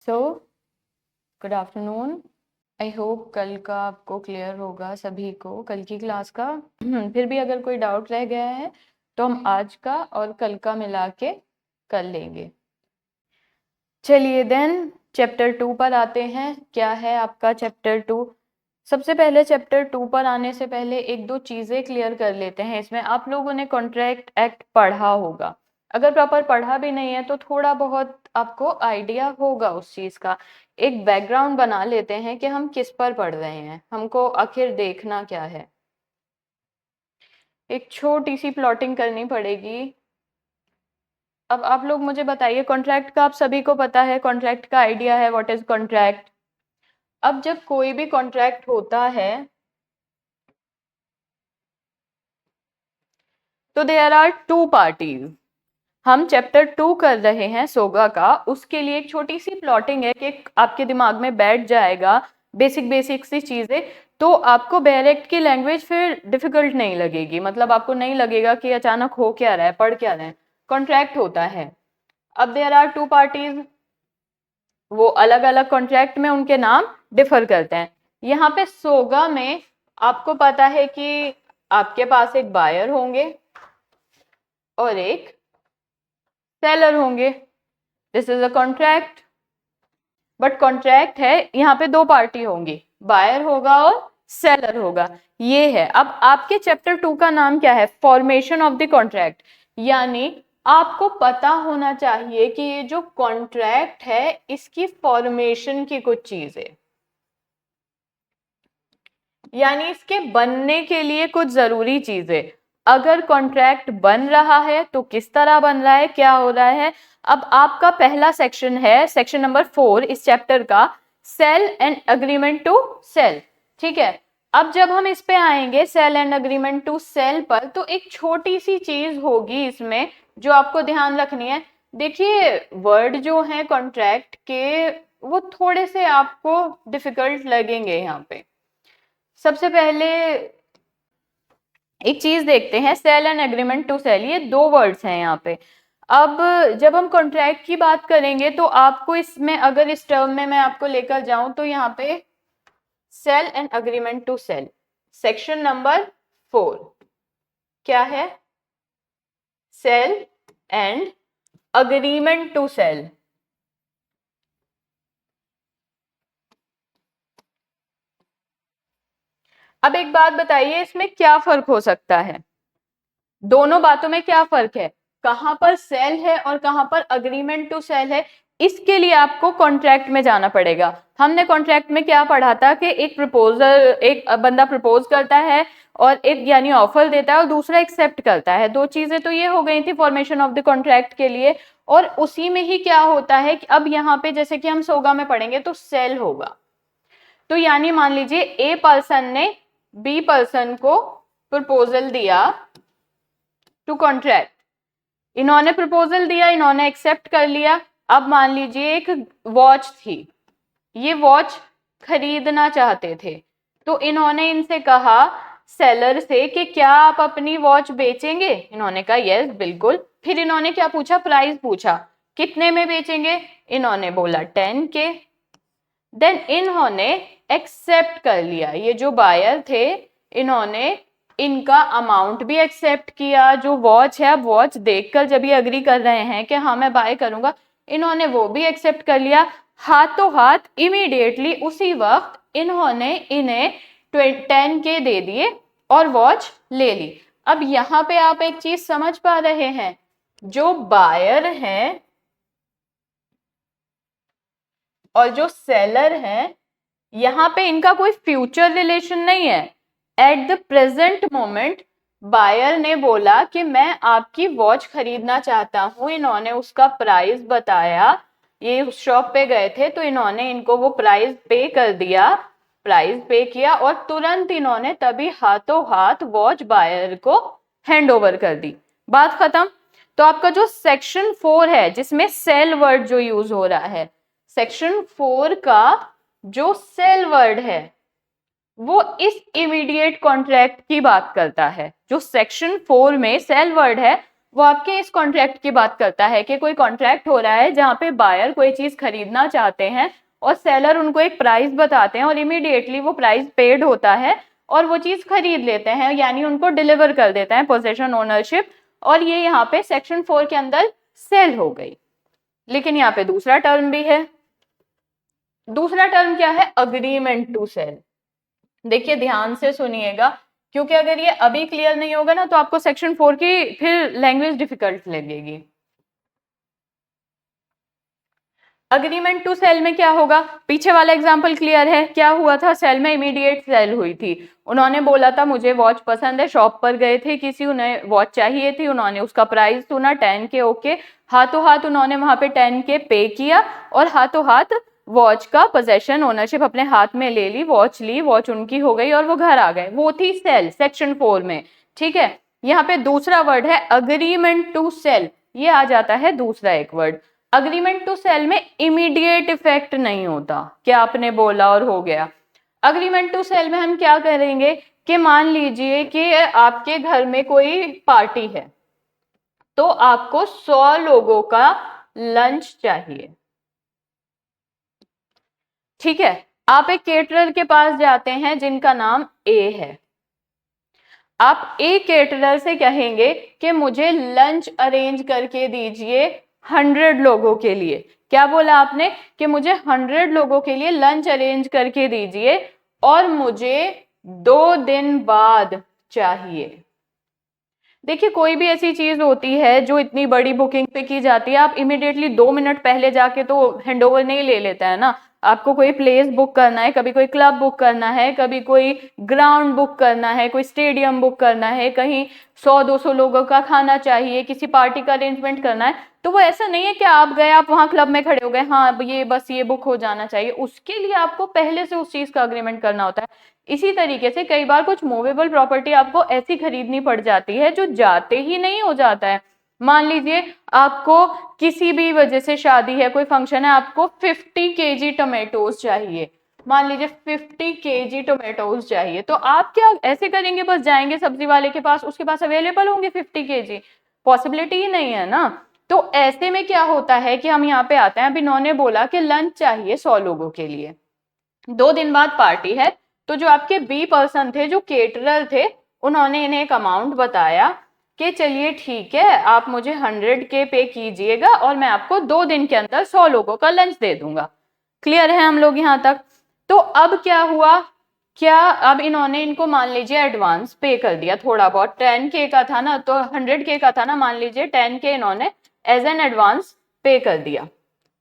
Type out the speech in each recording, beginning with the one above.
So good afternoon. I hope कल का आपको क्लियर होगा सभी को, कल की क्लास का। फिर भी अगर कोई डाउट रह गया है तो हम आज का और कल का मिला के कर लेंगे। चलिए देन चैप्टर 2 पर आते हैं। क्या है आपका चैप्टर 2? सबसे पहले चैप्टर 2 पर आने से पहले एक दो चीजें क्लियर कर लेते हैं। इसमें आप लोगों ने कॉन्ट्रैक्ट एक्ट पढ़ा होगा, अगर प्रॉपर पढ़ा भी नहीं है तो थोड़ा बहुत आपको आइडिया होगा उस चीज का। एक बैकग्राउंड बना लेते हैं कि हम किस पर पढ़ रहे हैं, हमको आखिर देखना क्या है। एक छोटी सी प्लॉटिंग करनी पड़ेगी। अब आप लोग मुझे बताइए, कॉन्ट्रैक्ट का आप सभी को पता है, कॉन्ट्रैक्ट का आइडिया है व्हाट इज कॉन्ट्रैक्ट। अब जब कोई भी कॉन्ट्रैक्ट होता है तो देयर आर टू पार्टीज। हम चैप्टर 2 कर रहे हैं सोगा का, उसके लिए एक छोटी सी प्लॉटिंग है कि आपके दिमाग में बैठ जाएगा बेसिक बेसिक सी चीजें, तो आपको डायरेक्ट की लैंग्वेज फिर डिफिकल्ट नहीं लगेगी। मतलब आपको नहीं लगेगा कि अचानक हो क्या रहा है, पढ़ क्या रहे हैं। कॉन्ट्रैक्ट होता है, अब देयर आर टू पार्टीज, वो अलग अलग कॉन्ट्रैक्ट में उनके नाम डिफर करते हैं। यहाँ पे सोगा में आपको पता है कि आपके पास एक बायर होंगे और एक सेलर होंगे। This is a contract, but contract है यहाँ पे दो पार्टी होंगी, बायर होगा और सेलर होगा। ये है। अब आपके चैप्टर 2 का नाम क्या है? Formation of the contract. यानी आपको पता होना चाहिए कि ये जो कॉन्ट्रैक्ट है इसकी फॉर्मेशन की कुछ चीजें, यानी इसके बनने के लिए कुछ जरूरी चीजें। अगर कॉन्ट्रैक्ट बन रहा है तो किस तरह बन रहा है, क्या हो रहा है। अब आपका पहला सेक्शन है, सेक्शन नंबर 4 इस चैप्टर का, sale and agreement to sale. ठीक है, अब जब हम इस पे आएंगे sale and agreement to sale पर, तो एक छोटी सी चीज होगी इसमें जो आपको ध्यान रखनी है। देखिए वर्ड जो है कॉन्ट्रैक्ट के वो थोड़े से आपको डिफिकल्ट लगेंगे यहाँ पे। सबसे पहले एक चीज देखते हैं, sale and agreement to sale, ये दो वर्ड्स हैं यहाँ पे। अब जब हम कॉन्ट्रैक्ट की बात करेंगे तो आपको इसमें, अगर इस टर्म में मैं आपको लेकर जाऊं तो यहाँ पे sale and agreement to sale, section number 4 क्या है? Sale and agreement to sale. अब एक बात बताइए, इसमें क्या फर्क हो सकता है? दोनों बातों में क्या फर्क है? कहां पर सेल है और कहां पर अग्रीमेंट टू सेल है, इसके लिए आपको कॉन्ट्रैक्ट में जाना पड़ेगा। हमने कॉन्ट्रैक्ट में क्या पढ़ा था कि एक प्रपोजल, एक बंदा प्रपोज करता है और एक यानी ऑफर देता है और दूसरा एक्सेप्ट करता है। दो चीजें तो ये हो गई थी फॉर्मेशन ऑफ द कॉन्ट्रैक्ट के लिए। और उसी में ही क्या होता है कि अब यहाँ पे जैसे कि हम सोगा में पढ़ेंगे तो सेल होगा, तो यानी मान लीजिए ए पर्सन ने बी पर्सन को प्रपोजल दिया टू कॉन्ट्रैक्ट। इन्होंने प्रपोजल दिया, इन्होंने एक्सेप्ट कर लिया। अब मान लीजिए एक वॉच थी, ये वॉच खरीदना चाहते थे, तो इन्होंने इनसे कहा सेलर से कि क्या आप अपनी वॉच बेचेंगे? इन्होंने कहा यस बिल्कुल। फिर इन्होंने क्या पूछा? प्राइस पूछा, कितने में बेचेंगे? इन्होंने बोला 10 के। देन इन्होंने एक्सेप्ट कर लिया, ये जो बायर थे इन्होंने इनका अमाउंट भी एक्सेप्ट किया। जो वॉच है, अब वॉच देखकर जब ये अग्री कर रहे हैं कि हाँ मैं बाय करूंगा, इन्होंने वो भी एक्सेप्ट कर लिया। हाथों हाथ इमीडिएटली उसी वक्त इन्होंने इन्हें 10 के दे दिए और वॉच ले ली। अब यहाँ पे आप एक चीज समझ पा रहे हैं, जो बायर हैं और जो सेलर हैं, यहाँ पे इनका कोई फ्यूचर रिलेशन नहीं है। At the present moment buyer ने बोला कि मैं आपकी वॉच खरीदना चाहता हूं, इन्होंने उसका प्राइस बताया, ये उस शॉप पे गए थे तो इन्होंने इनको वो प्राइस पे कर दिया, प्राइस पे किया और तुरंत इन्होंने तभी हाथों हाथ वॉच बायर को हैंड ओवर कर दी। बात खत्म। तो आपका जो सेक्शन 4 है जिसमें सेल वर्ड जो यूज हो रहा है, सेक्शन 4 का जो सेल वर्ड है वो इस इमीडिएट कॉन्ट्रैक्ट की बात करता है। जो सेक्शन 4 में सेल वर्ड है वो आपके इस कॉन्ट्रैक्ट की बात करता है कि कोई कॉन्ट्रैक्ट हो रहा है जहां पे बायर कोई चीज खरीदना चाहते हैं और सेलर उनको एक प्राइस बताते हैं और इमीडिएटली वो प्राइस पेड होता है और वो चीज खरीद लेते हैं, यानी उनको डिलीवर कर देते हैं, पोजेशन ओनरशिप। और ये यहाँ पे सेक्शन 4 के अंदर सेल हो गई। लेकिन यहाँ पे दूसरा टर्म भी है। दूसरा टर्म क्या है? Agreement to sale. देखिए ध्यान से सुनिएगा, क्योंकि अगर ये अभी क्लियर नहीं होगा ना तो आपको सेक्शन 4 की फिर लैंग्वेज डिफिकल्ट लगेगी। अग्रीमेंट टू सेल में क्या होगा? पीछे वाला एग्जांपल क्लियर है, क्या हुआ था? सेल में इमीडिएट सेल हुई थी। उन्होंने बोला था मुझे वॉच पसंद है, शॉप पर गए थे किसी, उन्हें वॉच चाहिए थी, उन्होंने उसका प्राइस सुना 10K, ओके, हाथों हाथ उन्होंने वहां पे 10K पे किया और हाथों हाथ वॉच का पोजेशन ओनरशिप अपने हाथ में ले ली, वॉच ली, वॉच उनकी हो गई और वो घर आ गए। वो थी सेल सेक्शन 4 में, ठीक है। यहाँ पे दूसरा वर्ड है अग्रीमेंट टू सेल, ये आ जाता है दूसरा एक वर्ड। अग्रीमेंट टू सेल में इमीडिएट इफेक्ट नहीं होता, क्या आपने बोला और हो गया। अग्रीमेंट टू सेल में हम क्या करेंगे कि मान लीजिए कि आपके घर में कोई पार्टी है तो आपको 100 लोगों का लंच चाहिए, ठीक है। आप एक केटरर के पास जाते हैं जिनका नाम ए है। आप ए केटरर से कहेंगे कि मुझे लंच अरेंज करके दीजिए 100 लोगों के लिए। क्या बोला आपने? कि मुझे 100 लोगों के लिए लंच अरेंज करके दीजिए और मुझे 2 दिन बाद चाहिए। देखिए कोई भी ऐसी चीज होती है जो इतनी बड़ी बुकिंग पे की जाती है, आप इमिडिएटली 2 मिनट पहले जाके तो हैंडओवर नहीं ले लेता है ना। आपको कोई प्लेस बुक करना है, कभी कोई क्लब बुक करना है, कभी कोई ग्राउंड बुक करना है, कोई स्टेडियम बुक करना है, कहीं 100-200 लोगों का खाना चाहिए, किसी पार्टी का अरेंजमेंट करना है, तो वो ऐसा नहीं है कि आप गए, आप वहां क्लब में खड़े हो गए, हाँ ये बस ये बुक हो जाना चाहिए। उसके लिए आपको पहले से उस चीज का अग्रीमेंट करना होता है। इसी तरीके से कई बार कुछ मूवेबल प्रॉपर्टी आपको ऐसी खरीदनी पड़ जाती है जो जाते ही नहीं हो जाता है। मान लीजिए आपको किसी भी वजह से शादी है, कोई फंक्शन है, आपको 50 kg टोमेटोज चाहिए, मान लीजिए 50 kg टोमेटोज चाहिए, तो आप क्या ऐसे करेंगे? बस जाएंगे सब्जी वाले के पास, उसके पास अवेलेबल होंगे 50 kg? पॉसिबिलिटी ही नहीं है ना। तो ऐसे में क्या होता है कि हम यहाँ पे आते हैं, अब इन्होंने बोला कि लंच चाहिए 100 लोगों के लिए, 2 दिन बाद पार्टी है, तो जो आपके बी पर्सन थे, जो केटरर थे, उन्होंने इन्हें एक अमाउंट बताया कि चलिए ठीक है आप मुझे 100K पे कीजिएगा और मैं आपको 2 दिन के अंदर 100 लोगों का लंच दे दूंगा। क्लियर है हम लोग यहां तक? तो अब क्या हुआ, क्या अब इन्होंने इनको मान लीजिए एडवांस पे कर दिया थोड़ा बहुत, 10K का था ना, तो 100K का था ना, मान लीजिए 10K इन्होंने एज एन एडवांस पे कर दिया,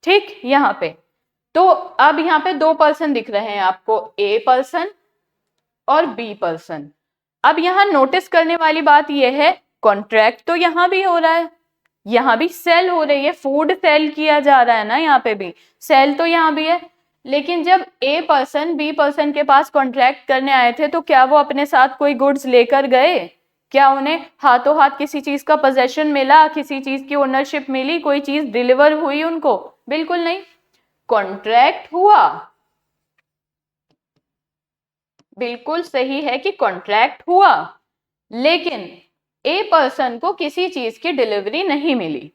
ठीक। यहाँ पे तो अब यहाँ पे 2 पर्सन दिख रहे हैं आपको, ए पर्सन और बी पर्सन। अब यहाँ नोटिस करने वाली बात यह है, कॉन्ट्रैक्ट तो यहाँ भी हो रहा है, यहाँ भी सेल हो रही है, फूड सेल किया जा रहा है ना, यहाँ पे भी सेल तो यहाँ भी है। लेकिन जब ए पर्सन बी पर्सन के पास कॉन्ट्रैक्ट करने आए थे तो क्या वो अपने साथ कोई गुड्स लेकर गए? क्या उन्हें हाथों हाथ किसी चीज का पोजेशन मिला, किसी चीज की ओनरशिप मिली, कोई चीज डिलीवर हुई उनको? बिल्कुल नहीं। कॉन्ट्रैक्ट हुआ, बिल्कुल सही है कि कॉन्ट्रैक्ट हुआ, लेकिन ए पर्सन को किसी चीज की डिलीवरी नहीं मिली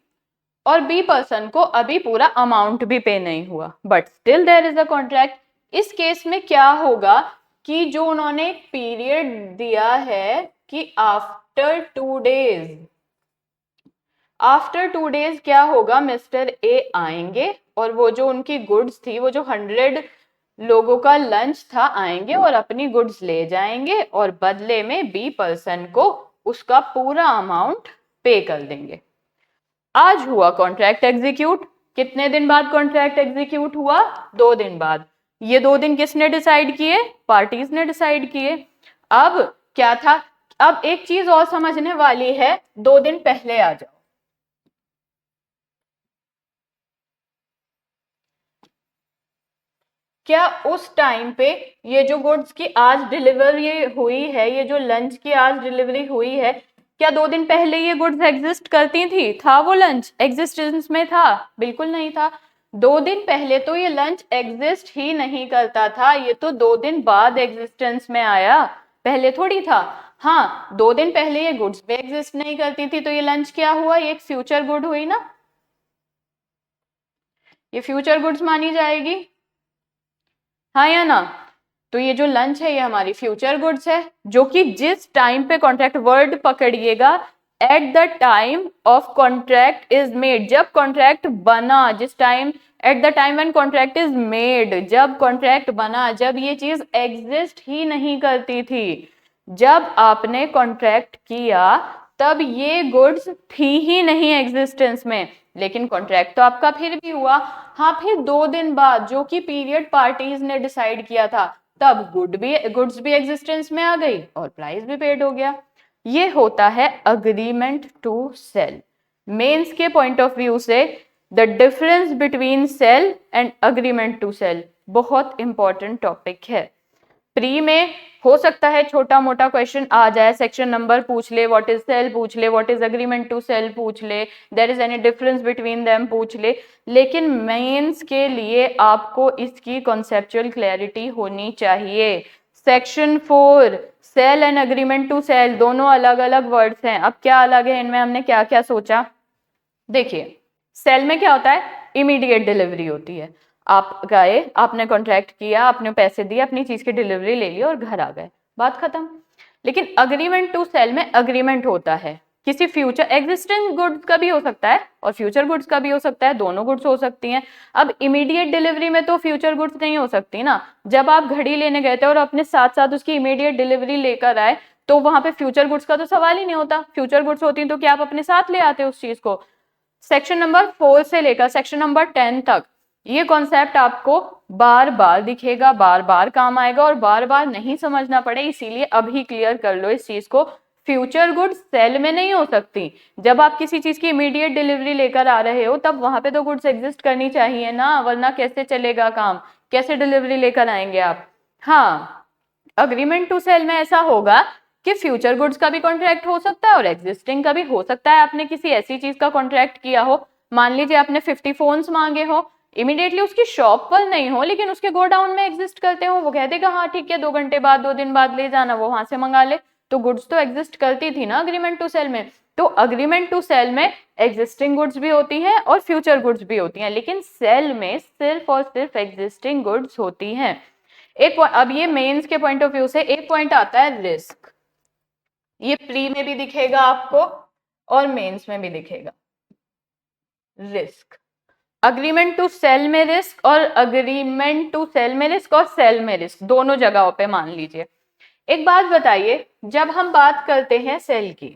और बी पर्सन को अभी पूरा अमाउंट भी पे नहीं हुआ, but still there is a contract. इस केस में क्या होगा कि जो उन्होंने पीरियड दिया है कि आफ्टर 2 डेज, आफ्टर 2 डेज क्या होगा, मिस्टर ए आएंगे और वो जो उनकी गुड्स थी, वो जो 100 लोगों का लंच था, आएंगे और अपनी गुड्स ले जाएंगे और बदले में बी पर्सन को उसका पूरा अमाउंट पे कर देंगे। आज हुआ कॉन्ट्रैक्ट एग्जीक्यूट। कितने दिन बाद कॉन्ट्रैक्ट एग्जीक्यूट हुआ? 2 दिन बाद। ये 2 दिन किसने डिसाइड किए? पार्टीज ने डिसाइड किए। अब क्या था, अब एक चीज और समझने वाली है, 2 दिन पहले आ जाओ। क्या उस टाइम पे ये जो गुड्स की आज डिलीवरी हुई है, ये जो लंच की आज डिलीवरी हुई है, क्या 2 दिन पहले ये गुड्स एग्जिस्ट करती थी? था वो लंच एग्जिस्टेंस में था? बिल्कुल नहीं था। 2 दिन पहले तो ये लंच एग्जिस्ट ही नहीं करता था, ये तो 2 दिन बाद एग्जिस्टेंस में आया, पहले थोड़ी था। हाँ, 2 दिन पहले ये गुड्स भी एग्जिस्ट नहीं करती थी, तो ये लंच क्या हुआ, ये एक फ्यूचर गुड हुई ना, ये फ्यूचर गुड्स मानी जाएगी, हाँ या ना। तो ये जो लंच है ये हमारी फ्यूचर गुड्स है, जो कि जिस टाइम पे कॉन्ट्रैक्ट, वर्ड पकड़िएगा, at the time of contract is made, जब कॉन्ट्रैक्ट बना, जिस time, at the time when contract is made, जब कॉन्ट्रैक्ट बना, जब ये चीज एग्जिस्ट ही नहीं करती थी, जब आपने कॉन्ट्रैक्ट किया तब ये गुड्स थी ही नहीं एग्जिस्टेंस में, लेकिन कॉन्ट्रैक्ट तो आपका फिर भी हुआ। हाँ, फिर 2 दिन बाद जो कि पीरियड पार्टीज ने डिसाइड किया था, तब गुड्स भी एग्जिस्टेंस में आ गई और प्राइस भी पेड हो गया। ये होता है अग्रीमेंट टू सेल। मेंस के पॉइंट ऑफ व्यू से the difference between sale and agreement to sale बहुत इंपॉर्टेंट टॉपिक है। प्री में हो सकता है छोटा मोटा क्वेश्चन आ जाए, सेक्शन नंबर पूछ ले, व्हाट इज सेल पूछ ले, what is agreement to sale पूछ ले, there is any difference between them पूछ ले, लेकिन मेंस के लिए आपको इसकी कॉन्सेप्चुअल क्लैरिटी होनी चाहिए। Section 4 sale and agreement to sale दोनों अलग अलग वर्ड्स हैं। अब क्या अलग है इनमें, हमने क्या क्या सोचा, देखिए सेल में क्या होता है, इमीडिएट डिलीवरी होती है, आप गए, आपने कॉन्ट्रैक्ट किया, आपने पैसे दिए, अपनी चीज की डिलीवरी ले ली और घर आ गए, बात खत्म। लेकिन अग्रीमेंट टू सेल में अग्रीमेंट होता है किसी फ्यूचर एग्जिस्टिंग गुड्स का भी हो सकता है और फ्यूचर गुड्स का भी हो सकता है, दोनों गुड्स हो सकती हैं। अब इमीडिएट डिलीवरी में तो फ्यूचर गुड्स नहीं हो सकती ना, जब आप घड़ी लेने गए थे और अपने साथ साथ उसकी इमीडिएट डिलीवरी लेकर आए, तो वहां पे फ्यूचर गुड्स का तो सवाल ही नहीं होता। फ्यूचर गुड्स होती तो क्या आप अपने साथ ले आते उस चीज को। सेक्शन नंबर 4 से लेकर सेक्शन नंबर 10 तक ये कॉन्सेप्ट आपको बार बार दिखेगा, बार बार काम आएगा और बार बार नहीं समझना पड़े, इसीलिए अभी क्लियर कर लो इस चीज को। फ्यूचर गुड्स सेल में नहीं हो सकती। जब आप किसी चीज की इमीडिएट डिलीवरी लेकर आ रहे हो तब वहां पे तो गुड्स एग्जिस्ट करनी चाहिए ना, वरना कैसे चलेगा काम, कैसे डिलीवरी लेकर आएंगे आप। हाँ, अग्रीमेंट टू सेल में ऐसा होगा कि फ्यूचर गुड्स का भी कॉन्ट्रैक्ट हो सकता है और एग्जिस्टिंग का भी हो सकता है। आपने किसी ऐसी चीज का कॉन्ट्रैक्ट किया हो, मान लीजिए आपने 50 फोन्स मांगे हो, इमीडिएटली उसकी शॉप पर नहीं हो लेकिन उसके गोडाउन में एग्जिस्ट करते हो, वो कह देगा हाँ ठीक है 2 घंटे बाद 2 दिन बाद ले जाना, वो वहां से मंगा ले, तो गुड्स तो एग्जिस्ट करती थी ना अग्रीमेंट टू सेल में। तो अग्रीमेंट टू सेल में एग्जिस्टिंग गुड्स भी होती हैं और फ्यूचर गुड्स भी होती हैं, लेकिन सेल में सिर्फ और सिर्फ एग्जिस्टिंग गुड्स होती हैं। एक अब ये मेंस के पॉइंट ऑफ व्यू से एक पॉइंट आता है रिस्क, ये प्री में भी दिखेगा आपको और मेंस में भी दिखेगा। रिस्क, अग्रीमेंट टू सेल में रिस्क और अग्रीमेंट टू सेल में रिस्क और सेल में रिस्क, दोनों जगहों पे मान लीजिए। एक बात बताइए, जब हम बात करते हैं सेल की,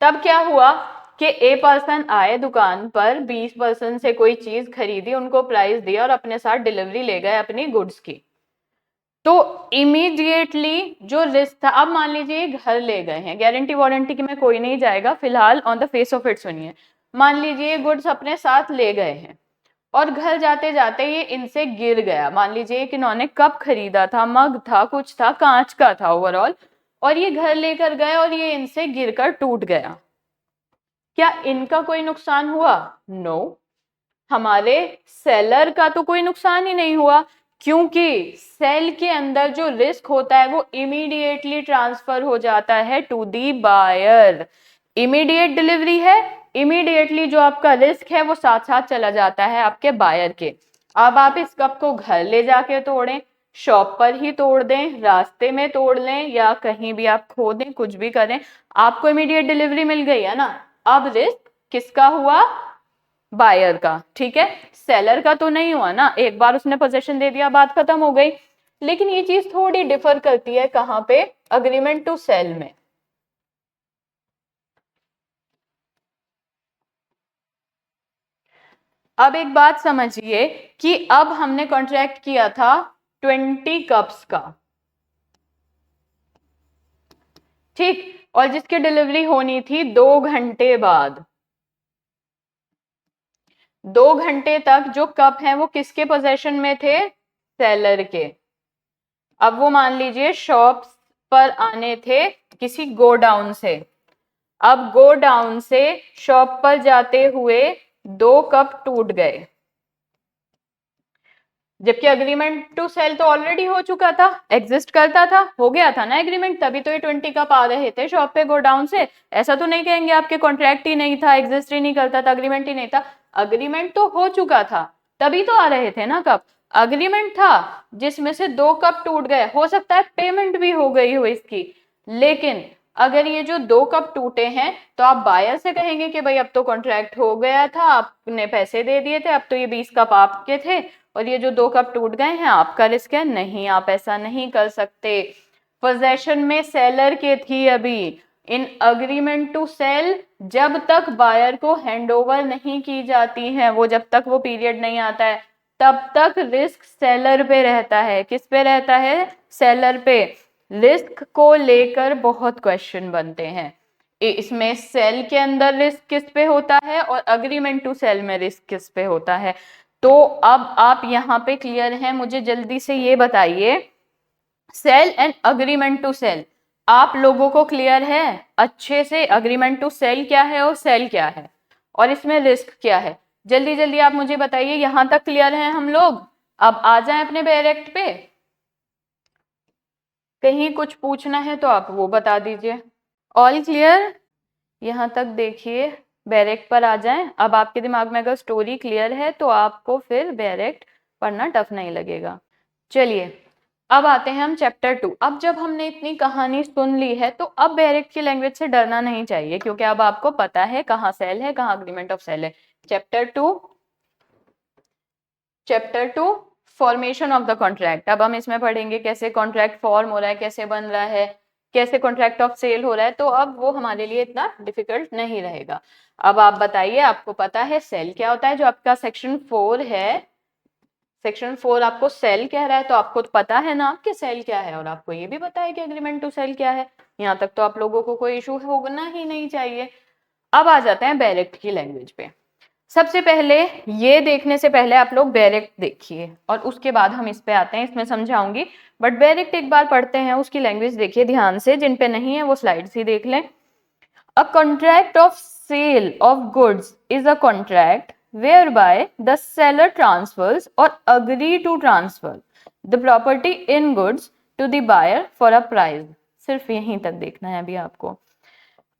तब क्या हुआ कि ए पर्सन आए दुकान पर, 20 पर्सन से कोई चीज खरीदी, उनको प्राइस दिया और अपने साथ डिलीवरी ले गए अपनी गुड्स की, तो इमीडिएटली जो रिस्क था, अब मान लीजिए घर ले गए हैं, गारंटी वारंटी की में कोई नहीं जाएगा फिलहाल, on the face of it सुनिए, मान लीजिए गुड्स अपने साथ ले गए हैं और घर जाते जाते ये इनसे गिर गया, मान लीजिए कि इन्होंने कप खरीदा था, मग था, कुछ था, कांच का था ओवरऑल, और ये घर लेकर गए और ये इनसे गिरकर टूट गया, क्या इनका कोई नुकसान हुआ? नो, हमारे सेलर का तो कोई नुकसान ही नहीं हुआ, क्योंकि सेल के अंदर जो रिस्क होता है वो इमीडिएटली ट्रांसफर हो जाता है to the buyer. Immediate delivery है, इमीडिएटली जो आपका रिस्क है वो साथ साथ चला जाता है आपके बायर के। अब आप इस कप को घर ले जाके तोड़ें, शॉप पर ही तोड़ दें, रास्ते में तोड़ लें या कहीं भी आप खो दें, कुछ भी करें, आपको इमीडिएट डिलीवरी मिल गई है ना। अब रिस्क किसका हुआ? बायर का, ठीक है, सेलर का तो नहीं हुआ ना, एक बार उसने पोजीशन दे दिया, बात खत्म हो गई। लेकिन ये चीज थोड़ी डिफर करती है कहां पे? अग्रीमेंट टू सेल में। अब एक बात समझिए कि अब हमने कॉन्ट्रैक्ट किया था 20 कप्स का, ठीक, और जिसकी डिलीवरी होनी थी 2 घंटे बाद। 2 घंटे तक जो कप हैं वो किसके पोजेशन में थे? सेलर के। अब वो मान लीजिए शॉप पर आने थे किसी गोडाउन से, अब गोडाउन से शॉप पर जाते हुए 2 कप टूट गए, जबकि अग्रीमेंट टू सेल तो ऑलरेडी हो चुका था, एग्जिस्ट करता था, हो गया था ना एग्रीमेंट, तभी तो ये 20 कप आ रहे थे शॉप पे गोडाउन से। ऐसा तो नहीं कहेंगे आपके कॉन्ट्रैक्ट ही नहीं था, एग्जिस्ट ही नहीं करता था, अग्रीमेंट ही नहीं था। अग्रीमेंट तो हो चुका था, तभी तो आ रहे थे ना कप। अग्रीमेंट था जिसमें से 2 कप टूट गए, हो सकता है पेमेंट भी हो गई हो इसकी, लेकिन अगर ये जो 2 कप टूटे हैं तो आप बायर से कहेंगे कि भाई अब तो कॉन्ट्रैक्ट हो गया था, आपने पैसे दे दिए थे, अब तो ये 20 कप आपके थे और ये जो 2 कप टूट गए हैं आपका रिस्क है। नहीं, आप ऐसा नहीं कर सकते। पोजेशन में सेलर के थी अभी। इन अग्रीमेंट टू सेल जब तक बायर को हैंडओवर नहीं की जाती है, वो जब तक वो पीरियड नहीं आता है, तब तक रिस्क सेलर पे रहता है। किस पे रहता है? सेलर पे। रिस्क को लेकर बहुत क्वेश्चन बनते हैं। इसमें सेल के अंदर रिस्क किस पे होता है और अग्रीमेंट टू सेल में रिस्क किस पे होता है। तो अब आप यहाँ पे क्लियर हैं? मुझे जल्दी से ये बताइए, sale and agreement to sale आप लोगों को क्लियर है अच्छे से? अग्रीमेंट टू सेल क्या है और सेल क्या है और इसमें रिस्क क्या है? जल्दी जल्दी आप मुझे बताइए। यहां तक क्लियर हैं हम लोग? अब आ जाएं अपने डायरेक्ट पे। कहीं कुछ पूछना है तो आप वो बता दीजिए। All clear? यहाँ तक देखिए, डायरेक्ट पर आ जाएं। अब आपके दिमाग में अगर स्टोरी क्लियर है तो आपको फिर डायरेक्ट पढ़ना टफ नहीं लगेगा। चलिए अब आते हैं हम चैप्टर 2। अब जब हमने इतनी कहानी सुन ली है तो अब डायरेक्ट की लैंग्वेज से डरना नहीं चाहिए, क्योंकि अब आपको पता है कहाँ सेल है, कहाँ अग्रीमेंट ऑफ सेल है। Chapter 2 formation of the contract. अब हम इसमें पढ़ेंगे कैसे कॉन्ट्रैक्ट फॉर्म हो रहा है, कैसे बन रहा है, कैसे कॉन्ट्रैक्ट ऑफ सेल हो रहा है। तो अब वो हमारे लिए इतना डिफिकल्ट नहीं रहेगा। अब आप बताइए, आपको पता है सेल क्या होता है? जो आपका सेक्शन 4 है, सेक्शन 4 आपको सेल कह रहा है, तो आपको तो पता है ना कि सेल क्या है, और आपको ये भी पता है कि एग्रीमेंट टू सेल क्या है। यहाँ तक तो आप लोगों को कोई इशू होना ही नहीं चाहिए। अब आ जाते हैं डायरेक्ट की लैंग्वेज पे। सबसे पहले ये देखने से पहले आप लोग डायरेक्ट देखिए और उसके बाद हम इस पे आते हैं, इसमें समझाऊंगी। बट डायरेक्ट एक बार पढ़ते हैं, उसकी लैंग्वेज देखिए ध्यान से। जिन पे नहीं है वो स्लाइड्स ही देख लें। A contract of sale of goods is a contract whereby the seller transfers or agree to transfer the property in goods to the buyer for a price. सिर्फ यहीं तक देखना है अभी आपको।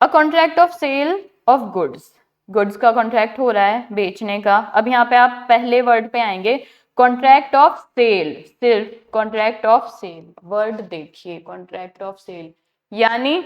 A contract of sale of goods, goods का contract हो रहा है, बेचने का। अब यहाँ पे आप पहले वर्ड पे आएंगे, कॉन्ट्रैक्ट ऑफ सेल। सिर्फ कॉन्ट्रैक्ट ऑफ सेल वर्ड देखिए, कॉन्ट्रैक्ट ऑफ सेल। यानी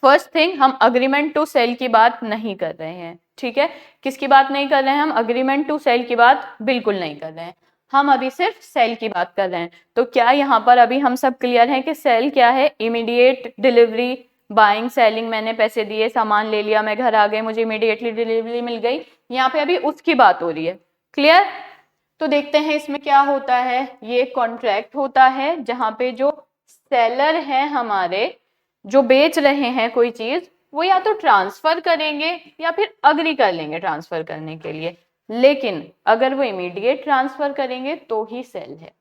फर्स्ट थिंग, हम अग्रीमेंट टू सेल की बात नहीं कर रहे हैं, ठीक है? किसकी बात नहीं कर रहे हैं हम? अग्रीमेंट टू सेल की बात बिल्कुल नहीं कर रहे हैं। हम अभी सिर्फ सेल की बात कर रहे हैं। तो क्या यहाँ पर अभी हम सब क्लियर हैं कि सेल क्या है? इमीडिएट डिलीवरी, बाइंग सेलिंग, मैंने पैसे दिए, सामान ले लिया, मैं घर आ गई, मुझे इमीडिएटली डिलीवरी मिल गई। यहाँ पे अभी उसकी बात हो रही है। क्लियर? तो देखते हैं इसमें क्या होता है। ये कॉन्ट्रैक्ट होता है जहां पे जो सेलर है हमारे, जो बेच रहे हैं कोई चीज, वो या तो ट्रांसफर करेंगे या फिर अग्री कर लेंगे ट्रांसफर करने के लिए। लेकिन अगर वो इमीडिएट ट्रांसफर करेंगे तो ही सेल है।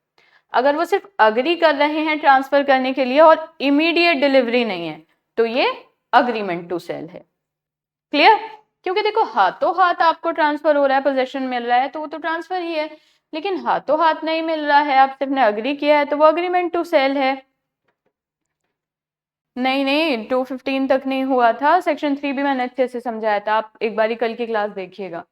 अगर वो सिर्फ अग्री कर रहे हैं ट्रांसफर करने के लिए और इमीडिएट डिलीवरी नहीं है, तो ये अग्रीमेंट टू सेल है। क्लियर? क्योंकि देखो, हाथों हाथ आपको ट्रांसफर हो रहा है, पोजेशन मिल रहा है, तो वो तो ट्रांसफर ही है। लेकिन हाथों हाथ नहीं मिल रहा है, आप सिर्फ ने अग्री किया है, तो वो अग्रीमेंट टू सेल है। नहीं 215 तक नहीं हुआ था, सेक्शन 3 भी मैंने अच्छे से समझाया था, आप एक बारी कल की क्लास देखिएगा।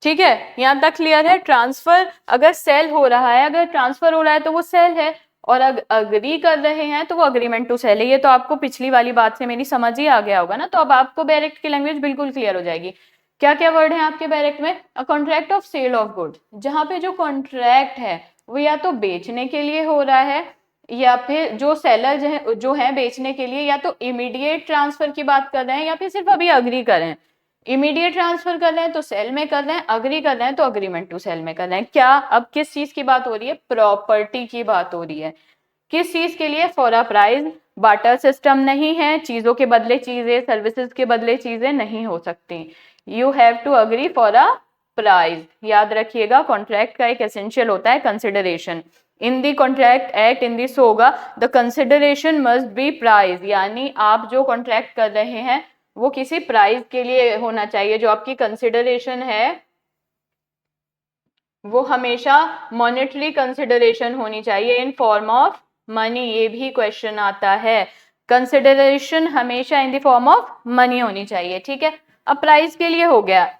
ठीक है, यहाँ तक क्लियर है? ट्रांसफर अगर सेल हो रहा है, अगर ट्रांसफर हो रहा है तो वो सेल है, और अग्री कर रहे हैं तो वो अग्रीमेंट टू सेल है। ये तो आपको पिछली वाली बात से मेरी समझ ही आ गया होगा ना। तो अब आपको डायरेक्ट की लैंग्वेज बिल्कुल क्लियर हो जाएगी। क्या क्या वर्ड है आपके डायरेक्ट में? A contract of sale of good, जहां पे जो कॉन्ट्रैक्ट है वो या तो बेचने के लिए हो रहा है, या फिर जो सेलर जो है बेचने के लिए या तो इमीडिएट ट्रांसफर की बात कर रहे हैं या फिर सिर्फ अभी अग्री कर रहे हैं। इमीडिएट ट्रांसफर कर रहे हैं तो सेल में कर रहे हैं, अग्री कर रहे हैं तो अग्रीमेंट टू सेल में कर रहे हैं। क्या अब किस चीज की बात हो रही है? प्रॉपर्टी की बात हो रही है। किस चीज के लिए? For a price. Barter system नहीं है, चीजों के बदले चीजें, सर्विसेज के बदले चीजें नहीं हो सकती। You have to agree for a price. याद रखिएगा, कॉन्ट्रैक्ट का एक एसेंशियल होता है consideration. In the contract act in this होगा, the consideration must be price. यानी आप जो कॉन्ट्रैक्ट कर रहे हैं वो किसी प्राइस के लिए होना चाहिए। जो आपकी कंसिडरेशन है वो हमेशा मॉनेटरी कंसिडरेशन होनी चाहिए इन फॉर्म ऑफ मनी, ये भी क्वेश्चन आता है। कंसिडरेशन हमेशा in the form of money होनी चाहिए, ठीक है। अब प्राइस के लिए हो गया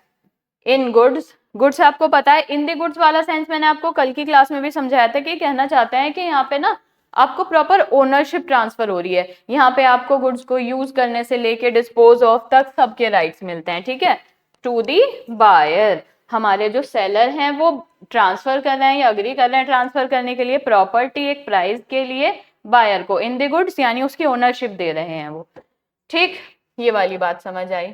इन गुड्स, गुड्स आपको पता है। इन द गुड्स वाला सेंस मैंने आपको कल की क्लास में भी समझाया था कि कहना चाहते हैं कि यहाँ पे ना आपको प्रॉपर ओनरशिप ट्रांसफर हो रही है, यहाँ पे आपको गुड्स को यूज करने से लेके डिस्पोज ऑफ तक सबके राइट्स मिलते हैं, ठीक है, टू दी बायर। हमारे जो सेलर हैं वो ट्रांसफर कर रहे हैं या अग्री कर रहे हैं ट्रांसफर करने के लिए प्रॉपर्टी एक प्राइस के लिए बायर को इन द गुड्स, यानी उसकी ओनरशिप दे रहे हैं वो, ठीक। ये वाली बात समझ आई।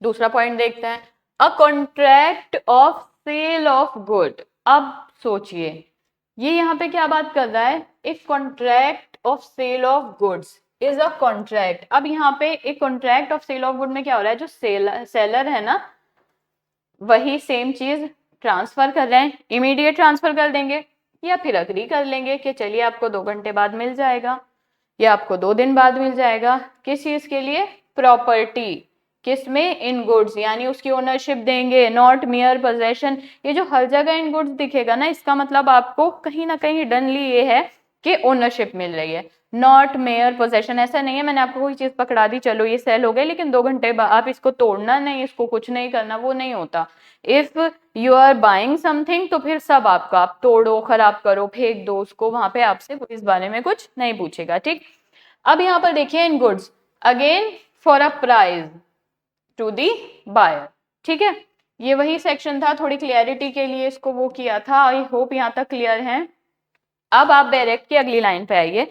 दूसरा पॉइंट देखते हैं, a contract of sale of good. अब सोचिए ये यहाँ पे क्या बात कर रहा है, एक contract of sale of goods is a contract. अब यहाँ पे एक contract of sale of good में क्या हो रहा है, जो सेलर है ना वही सेम चीज ट्रांसफर कर रहे हैं, इमीडिएट ट्रांसफर कर देंगे या फिर अग्री कर लेंगे कि चलिए आपको 2 घंटे बाद मिल जाएगा या आपको 2 दिन बाद मिल जाएगा। किस चीज के लिए, प्रॉपर्टी, किसमें, इन गुड्स, यानी उसकी ओनरशिप देंगे, नॉट मियर पोजेशन। ये जो हर जगह इन गुड्स दिखेगा ना, इसका मतलब आपको कहीं ना कहीं डनली ये है कि ओनरशिप मिल रही है, नॉट मेयर पोजेशन। ऐसा नहीं है मैंने आपको कोई चीज पकड़ा दी चलो ये सेल हो गई, लेकिन 2 घंटे बाद आप इसको तोड़ना नहीं, इसको कुछ नहीं करना, वो नहीं होता। If you are buying something तो फिर सब आपका, आप तोड़ो, खराब करो, फेंक दो उसको, वहां पे आपसे इस बारे में कुछ नहीं पूछेगा, ठीक। अब यहाँ पर देखिए in goods again for a price to the buyer, ठीक है। ये वही सेक्शन था, थोड़ी क्लियरिटी के लिए इसको वो किया था। आई होप यहाँ तक क्लियर है। अब आप बेरेक्ट की अगली लाइन पे आइए,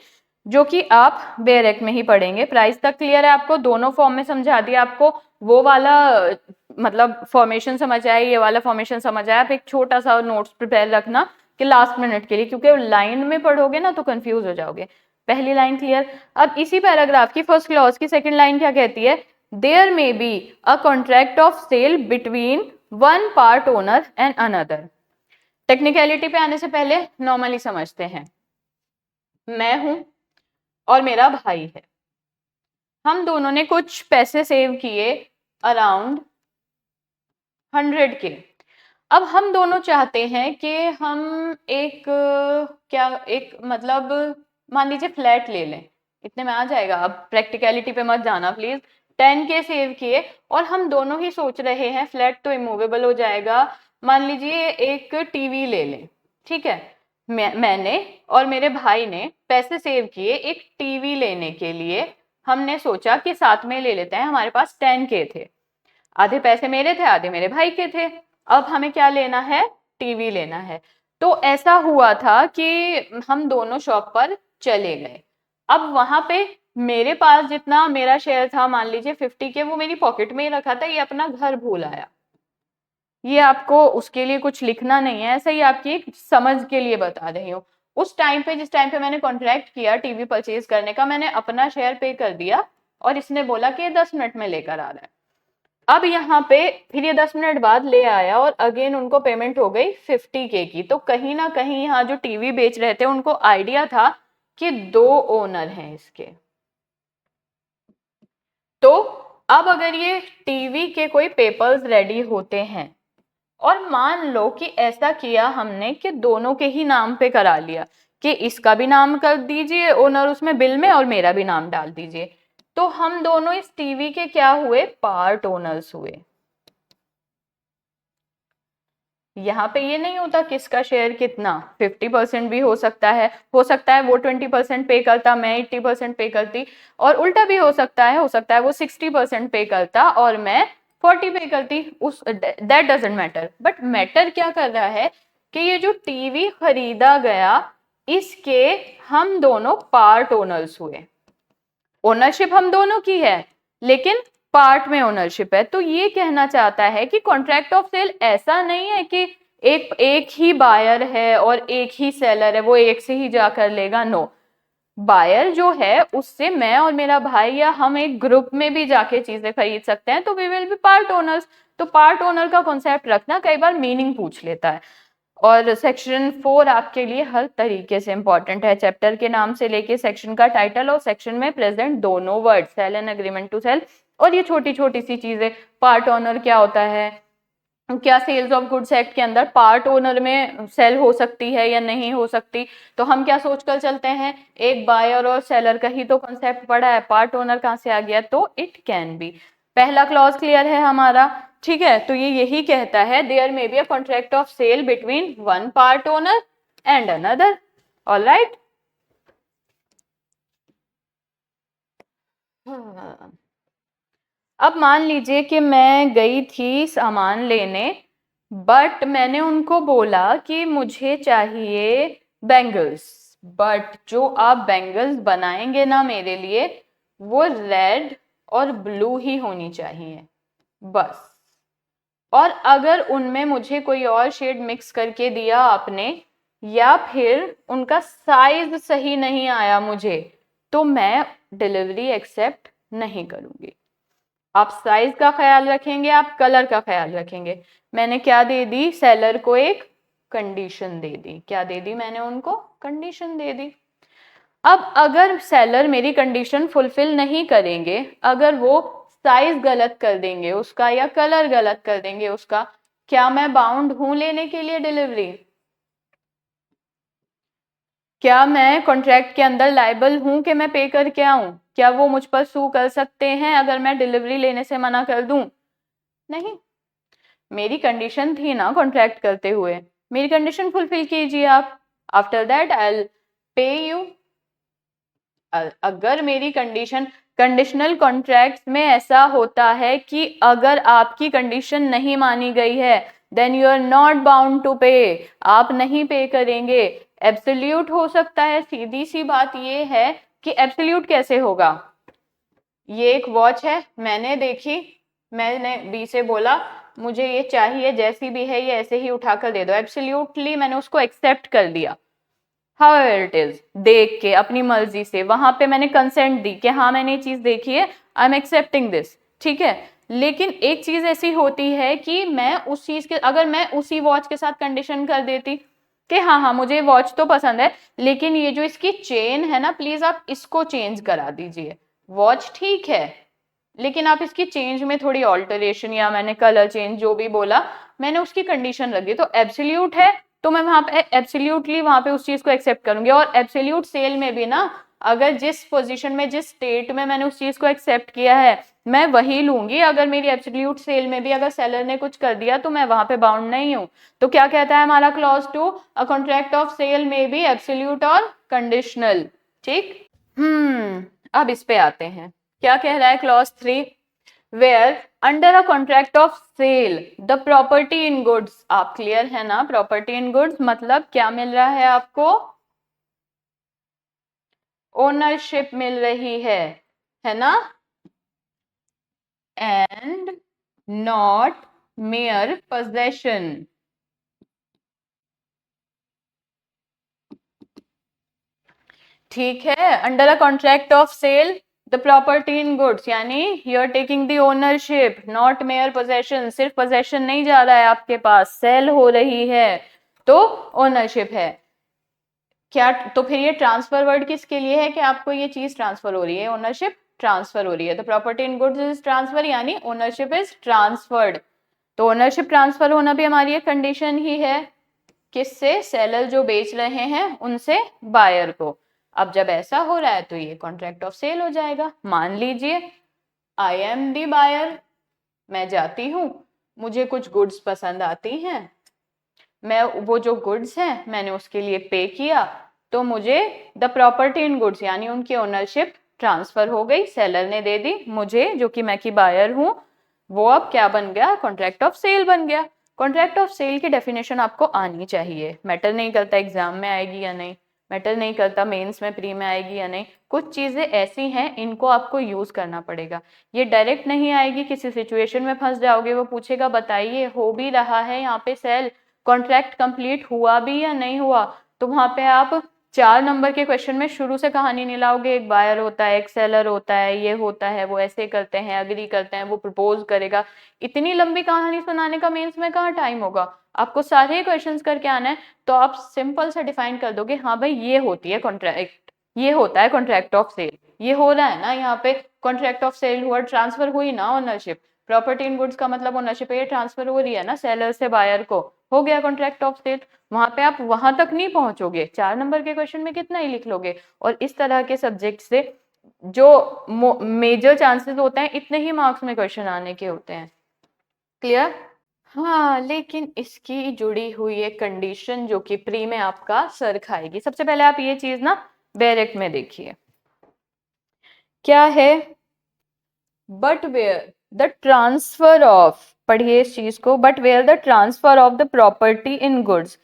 जो कि आप बेरेक्ट में ही पढ़ेंगे। प्राइस तक क्लियर है आपको, दोनों फॉर्म में समझा दिया आपको, वो वाला मतलब फॉर्मेशन समझ आए, ये वाला फॉर्मेशन समझ आया। आप एक छोटा सा नोट्स प्रिपेयर रखना कि लास्ट मिनट के लिए, क्योंकि लाइन में पढ़ोगे ना तो कंफ्यूज हो जाओगे। पहली लाइन क्लियर। अब इसी पैराग्राफ की फर्स्ट क्लॉज की सेकंड लाइन क्या कहती है, there may be a contract of sale between one part owner and another. Technicality पे आने से पहले नॉर्मली समझते हैं, मैं हूं और मेरा भाई है, हम दोनों ने कुछ पैसे सेव किए अराउंड 100 के। अब हम दोनों चाहते हैं कि हम एक क्या एक मतलब मान लीजिए फ्लैट ले लें, इतने में आ जाएगा, अब प्रैक्टिकलिटी पे मत जाना प्लीज। 10 के सेव किए और हम दोनों ही सोच रहे हैं फ्लैट तो इमूवेबल हो जाएगा, मान लीजिए एक टीवी ले लें, ठीक है। मैंने और मेरे भाई ने पैसे सेव किए एक टीवी लेने के लिए। हमने सोचा कि साथ में ले लेते हैं, हमारे पास 10 के थे, आधे पैसे मेरे थे आधे मेरे भाई के थे। अब हमें क्या लेना है, टीवी लेना है। तो ऐसा हुआ था कि हम दोनों शॉप पर चले गए। अब वहां पे मेरे पास जितना मेरा शेयर था मान लीजिए 50 के, वो मेरी पॉकेट में ही रखा था, ये अपना घर भूल आया। ये आपको उसके लिए कुछ लिखना नहीं है, ऐसा ही आपकी समझ के लिए बता रही हूँ। उस टाइम पे जिस टाइम पे मैंने कॉन्ट्रैक्ट किया टीवी परचेज करने का, मैंने अपना शेयर पे कर दिया और इसने बोला कि 10 मिनट में लेकर आ रहा है। अब यहाँ पे फिर ये 10 मिनट बाद ले आया और अगेन उनको पेमेंट हो गई 50 के की। तो कहीं ना कहीं यहाँ जो टीवी बेच रहे थे उनको आइडिया था कि 2 ओनर हैं इसके। तो अब अगर ये टीवी के कोई पेपर्स रेडी होते हैं और मान लो कि ऐसा किया हमने कि दोनों के ही नाम पे करा लिया कि इसका भी नाम कर दीजिए ओनर उसमें बिल में और मेरा भी नाम डाल दीजिए, तो हम दोनों इस टीवी के क्या हुए, पार्ट ओनर्स हुए। यहाँ पे ये नहीं होता किसका शेयर कितना, 50% भी हो सकता है वो 20% पे करता, मैं 80% पे करती, और उल्टा भी हो सकता है वो 60% पे करता और मैं 40 पे करती। उस that doesn't matter, but matter क्या कर रहा है कि ये जो टीवी खरीदा गया इसके हम दोनों पार्ट ओनर्स हुए। ओनरशिप हम दोनों की है लेकिन पार्ट में ओनरशिप है। तो ये कहना चाहता है कि कॉन्ट्रैक्ट ऑफ सेल ऐसा नहीं है कि एक ही बायर है और एक ही सेलर है, वो एक से ही जाकर लेगा। नो, बायर जो है उससे मैं और मेरा भाई या हम एक ग्रुप में भी जाके चीजें खरीद सकते हैं, तो we will be part owners. तो पार्ट ओनर का कॉन्सेप्ट रखना, कई बार मीनिंग पूछ लेता है। और सेक्शन 4 आपके लिए हर तरीके से इंपॉर्टेंट है, चैप्टर के नाम से लेके सेक्शन का टाइटल और सेक्शन में प्रेजेंट दोनों word, sale and agreement to cell. और ये छोटी छोटी सी चीजें, पार्ट ओनर क्या होता है, क्या सेल्स ऑफ गुड्स एक्ट के अंदर पार्ट ओनर में सेल हो सकती है या नहीं हो सकती, तो हम क्या सोचकर चलते हैं, एक बायर और सेलर का ही तो कॉन्सेप्ट पड़ा है, पार्ट ओनर कहाँ से आ गया, तो इट कैन बी। पहला क्लॉज क्लियर है हमारा, ठीक है। तो ये यही कहता है there may be a contract of sale between one part owner and another, alright. अब मान लीजिए कि मैं गई थी सामान लेने, बट मैंने उनको बोला कि मुझे चाहिए बैंगल्स, बट जो आप बैंगल्स बनाएंगे ना मेरे लिए, वो रेड और ब्लू ही होनी चाहिए बस। और अगर उनमें मुझे कोई और शेड मिक्स करके दिया आपने, या फिर उनका साइज सही नहीं आया मुझे, तो मैं डिलीवरी एक्सेप्ट नहीं करूंगी। आप साइज का ख्याल रखेंगे, आप कलर का ख्याल रखेंगे। मैंने क्या दे दी, सेलर को एक कंडीशन दे दी। क्या दे दी मैंने उनको, कंडीशन दे दी। अब अगर सेलर मेरी कंडीशन फुलफिल नहीं करेंगे, अगर वो साइज गलत कर देंगे उसका या कलर गलत कर देंगे उसका, क्या मैं बाउंड हूं लेने के लिए डिलीवरी? क्या मैं कॉन्ट्रैक्ट के अंदर लायबल हूं कि मैं पे करके आऊं? क्या वो मुझ पर सू कर सकते हैं अगर मैं डिलीवरी लेने से मना कर दूं? नहीं। मेरी कंडीशन थी ना कॉन्ट्रैक्ट करते हुए, मेरी कंडीशन फुलफिल कीजिए आप, after that I will pay you. अगर मेरी कंडीशन, कंडीशनल कॉन्ट्रैक्ट में ऐसा होता है कि अगर आपकी कंडीशन नहीं मानी गई है, then you are not bound to pay, आप नहीं पे करेंगे। एब्सोल्यूट हो सकता है, सीधी सी बात ये है कि एब्सोल्यूट कैसे होगा। ये एक वॉच है, मैंने देखी, मैंने बी से बोला मुझे ये चाहिए, जैसी भी है ये ऐसे ही उठाकर दे दो, एब्सोल्यूटली मैंने उसको एक्सेप्ट कर दिया। हाउएवर इट इज, देख के अपनी मर्जी से, वहां पे मैंने कंसेंट दी कि हाँ मैंने ये चीज देखी है, आई एम एक्सेप्टिंग दिस, ठीक है। लेकिन एक चीज ऐसी होती है कि मैं उस चीज के, अगर मैं उसी वॉच के साथ कंडीशन कर देती कि हाँ हाँ मुझे वॉच तो पसंद है, लेकिन ये जो इसकी चेन है ना, प्लीज आप इसको चेंज करा दीजिए। वॉच ठीक है, लेकिन आप इसकी चेंज में थोड़ी ऑल्टरेशन, या मैंने कलर चेंज जो भी बोला, मैंने उसकी कंडीशन रख दी, तो एब्सोल्यूट है, तो मैं वहां पे एब्सोल्युटली वहां पे उस चीज को एक्सेप्ट करूंगी। और एब्सोल्यूट सेल में भी ना, अगर जिस पोजीशन में, जिस स्टेट में मैंने उस चीज को एक्सेप्ट किया है, मैं वही लूंगी। अगर मेरी एब्सोल्यूट सेल में भी अगर सेलर ने कुछ कर दिया तो मैं वहां पे बाउंड नहीं हूं। तो क्या कहता है हमारा clause 2, a contract of sale may be absolute और कंडीशनल, ठीक। अब इस पे आते हैं, क्या कह रहा है clause 3, where under a contract of sale the property in goods, आप क्लियर है ना, प्रॉपर्टी इन गुड्स मतलब क्या मिल रहा है आपको, ओनरशिप मिल रही है ना, एंड नॉट मेयर पोजेशन। ठीक है, under a contract of sale the property in goods, यानी you are taking the ownership not mere possession, सिर्फ पोजेशन नहीं जा रहा है आपके पास, सेल हो रही है तो ओनरशिप है। क्या, तो फिर ये ट्रांसफर वर्ड किसके लिए है कि आपको ये चीज ट्रांसफर हो रही है, ओनरशिप ट्रांसफर हो रही है, तो property in goods is transfer, यानी ओनरशिप इज ट्रांसफर्ड। तो ओनरशिप ट्रांसफर होना भी हमारी एक कंडीशन ही है, किससे, सेलर जो बेच रहे हैं उनसे बायर को। अब जब ऐसा हो रहा है तो ये कॉन्ट्रैक्ट ऑफ सेल हो जाएगा। मान लीजिए आई एम दी बायर, मैं जाती हूं, मुझे कुछ गुड्स पसंद आती हैं, मैं वो जो गुड्स हैं मैंने उसके लिए पे किया, तो मुझे द प्रॉपर्टी इन गुड्स यानी उनकी ओनरशिप ट्रांसफर हो गई, सेलर ने दे दी मुझे, जो कि मैं की बायर हूं, वो अब क्या बन गया, कॉन्ट्रैक्ट ऑफ सेल बन गया। कॉन्ट्रैक्ट ऑफ सेल की डेफिनेशन आपको आनी चाहिए, मैटर नहीं करता एग्जाम में आएगी या नहीं, मैटर नहीं करता मेंस में, प्री में आएगी या नहीं, कुछ चीजें ऐसी हैं इनको आपको यूज करना पड़ेगा। ये डायरेक्ट नहीं आएगी, किसी सिचुएशन में फंस जाओगे, वो पूछेगा बताइए हो भी रहा है यहाँ पे सेल, कॉन्ट्रैक्ट कंप्लीट हुआ भी या नहीं हुआ, तो वहां पे आप 4 नंबर के क्वेश्चन में शुरू से कहानी नहीं लाओगे, एक बायर होता है, एक सेलर होता है, ये होता है, वो ऐसे करते हैं, अग्री करते हैं, वो प्रपोज करेगा, इतनी लंबी कहानी सुनाने का मेंस में कहाँ टाइम होगा, आपको सारे क्वेश्चंस करके आना है। तो आप सिंपल से डिफाइन कर दोगे, हाँ भाई ये होती है कॉन्ट्रैक्ट, ये होता है कॉन्ट्रैक्ट ऑफ सेल, ये हो रहा है ना यहाँ पे, कॉन्ट्रैक्ट ऑफ सेल हुआ, ट्रांसफर हुई ना ओनरशिप, प्रॉपर्टी इन गुड्स का मतलब ओनरशिप ये ट्रांसफर हो रही है ना सेलर से बायर को, हो गया कॉन्ट्रैक्ट ऑफ सेल। वहां पे आप वहां तक नहीं पहुंचोगे, 4 नंबर के क्वेश्चन में कितना ही लिख लोगे। और इस तरह के सब्जेक्ट से जो मेजर चांसेस होते हैं इतने ही मार्क्स में क्वेश्चन आने के होते हैं। क्लियर? हाँ, लेकिन इसकी जुड़ी हुई एक कंडीशन जो कि प्री में आपका सर खाएगी। सबसे पहले आप ये चीज ना बैरेक में देखिए क्या है, but where the transfer of, पढ़िए इस चीज को, but where the transfer of the property in goods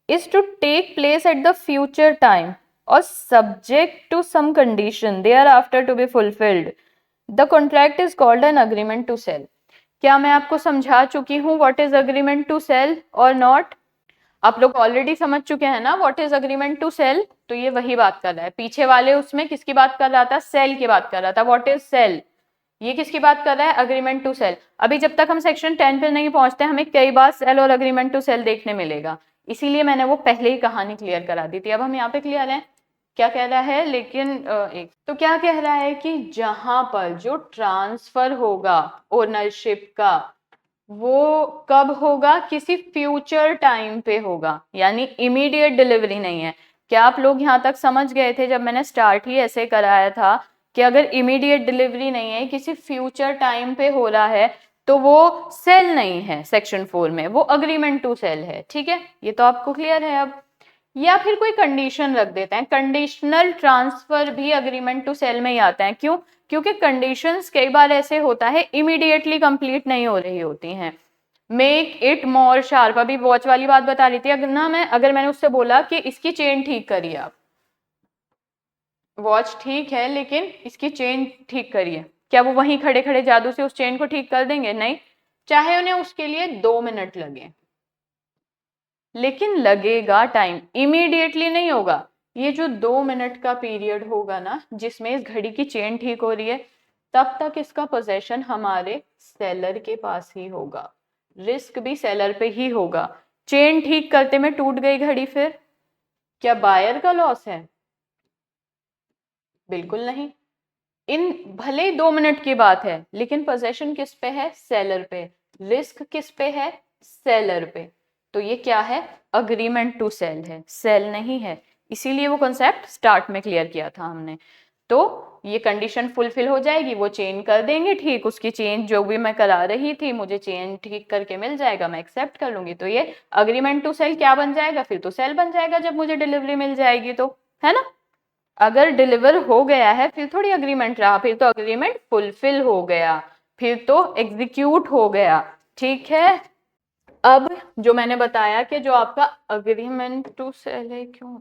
is to take place at the future time or subject to some condition thereafter to be fulfilled, the contract is called an agreement to sell। क्या मैं आपको समझा चुकी हूँ what is agreement to sell or not? आप लोग already समझ चुके हैं ना what is agreement to sell? तो ये वही बात कर रहा है। पीछे वाले उसमें किसकी बात कर रहा था? सेल की बात कर रहा था। what is sell? ये किसकी बात कर रहा है? Agreement to sale. अभी जब तक हम सेक्शन 10 पे नहीं पहुंचते हमें कई बार सेल और अग्रीमेंट टू सेल देखने मिलेगा, इसीलिए मैंने वो पहले ही कहानी क्लियर करा दी थी। अब हम यहाँ पे क्लियर हैं क्या कह रहा है। लेकिन एक तो क्या कह रहा है कि जहां पर जो ट्रांसफर होगा ओनरशिप का वो कब होगा? किसी फ्यूचर टाइम पे होगा, यानी इमीडिएट डिलीवरी नहीं है। क्या आप लोग यहाँ तक समझ गए थे जब मैंने स्टार्ट ही ऐसे कराया था कि अगर इमीडिएट डिलीवरी नहीं है, किसी फ्यूचर टाइम पे हो रहा है, तो वो सेल नहीं है सेक्शन 4 में, वो अग्रीमेंट टू सेल है। ठीक है, ये तो आपको क्लियर है अब। या फिर कोई कंडीशन रख देते हैं, कंडीशनल ट्रांसफर भी अग्रीमेंट टू सेल में ही आता है। क्यों? क्योंकि कंडीशंस कई बार ऐसे होता है इमीडिएटली कंप्लीट नहीं हो रही होती हैं। मेक इट मोर शार्प, अभी वॉच वाली बात बता रही थी। अगर मैंने उससे बोला कि इसकी चेन ठीक करिए, आप वॉच ठीक है लेकिन इसकी चेन ठीक करिए, क्या वो वहीं खड़े खड़े जादू से उस चेन को ठीक कर देंगे? नहीं, चाहे उन्हें उसके लिए 2 मिनट लगे, लेकिन लगेगा टाइम, इमीडिएटली नहीं होगा। ये जो 2 मिनट का पीरियड होगा ना जिसमें इस घड़ी की चेन ठीक हो रही है, तब तक इसका पोजेशन हमारे सेलर के पास ही होगा, रिस्क भी सेलर पे ही होगा। चेन ठीक करते में टूट गई घड़ी, फिर क्या बायर का लॉस है? बिल्कुल नहीं। इन भले ही 2 मिनट की बात है लेकिन पोजेशन किस पे है? सेलर पे। रिस्क किस पे है? सेलर पे। तो ये क्या है? अग्रीमेंट टू सेल है, सेल नहीं है। इसीलिए वो कॉन्सेप्ट स्टार्ट में क्लियर किया था हमने। तो ये कंडीशन फुलफिल हो जाएगी, वो चेन कर देंगे ठीक, उसकी चेन जो भी मैं करा रही थी मुझे चेन ठीक करके मिल जाएगा, मैं एक्सेप्ट कर लूंगी, तो ये अग्रीमेंट टू सेल क्या बन जाएगा? फिर तो सेल बन जाएगा जब मुझे डिलीवरी मिल जाएगी तो, है ना। अगर डिलीवर हो गया है फिर थोड़ी अग्रीमेंट रहा, फिर तो अग्रीमेंट फुलफिल हो गया, फिर तो एग्जीक्यूट हो गया। ठीक है, अब जो मैंने बताया कि जो आपका अग्रीमेंट टू सेल है, क्यों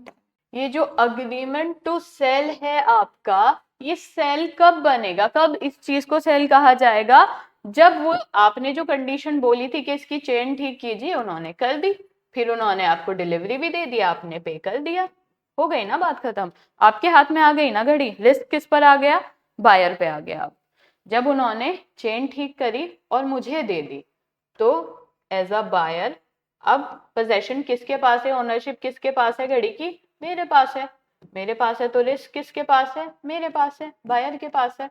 ये जो अग्रीमेंट टू सेल है आपका, ये सेल कब बनेगा? कब इस चीज को सेल कहा जाएगा? जब वो आपने जो कंडीशन बोली थी कि इसकी चेन ठीक कीजिए, उन्होंने कर दी, फिर उन्होंने आपको डिलीवरी भी दे दी, आपने पे कर दिया, हो गई ना बात खत्म। आपके हाथ में आ गई ना घड़ी, रिस्क किस पर आ गया? बायर पे आ गया। अब जब उन्होंने चेन ठीक करी और मुझे दे दी, तो एज अ बायर अब पोजेशन किसके पास है? ओनरशिप किसके पास है घड़ी की? मेरे पास है। मेरे पास है तो रिस्क किसके पास है? मेरे पास है, बायर के पास है।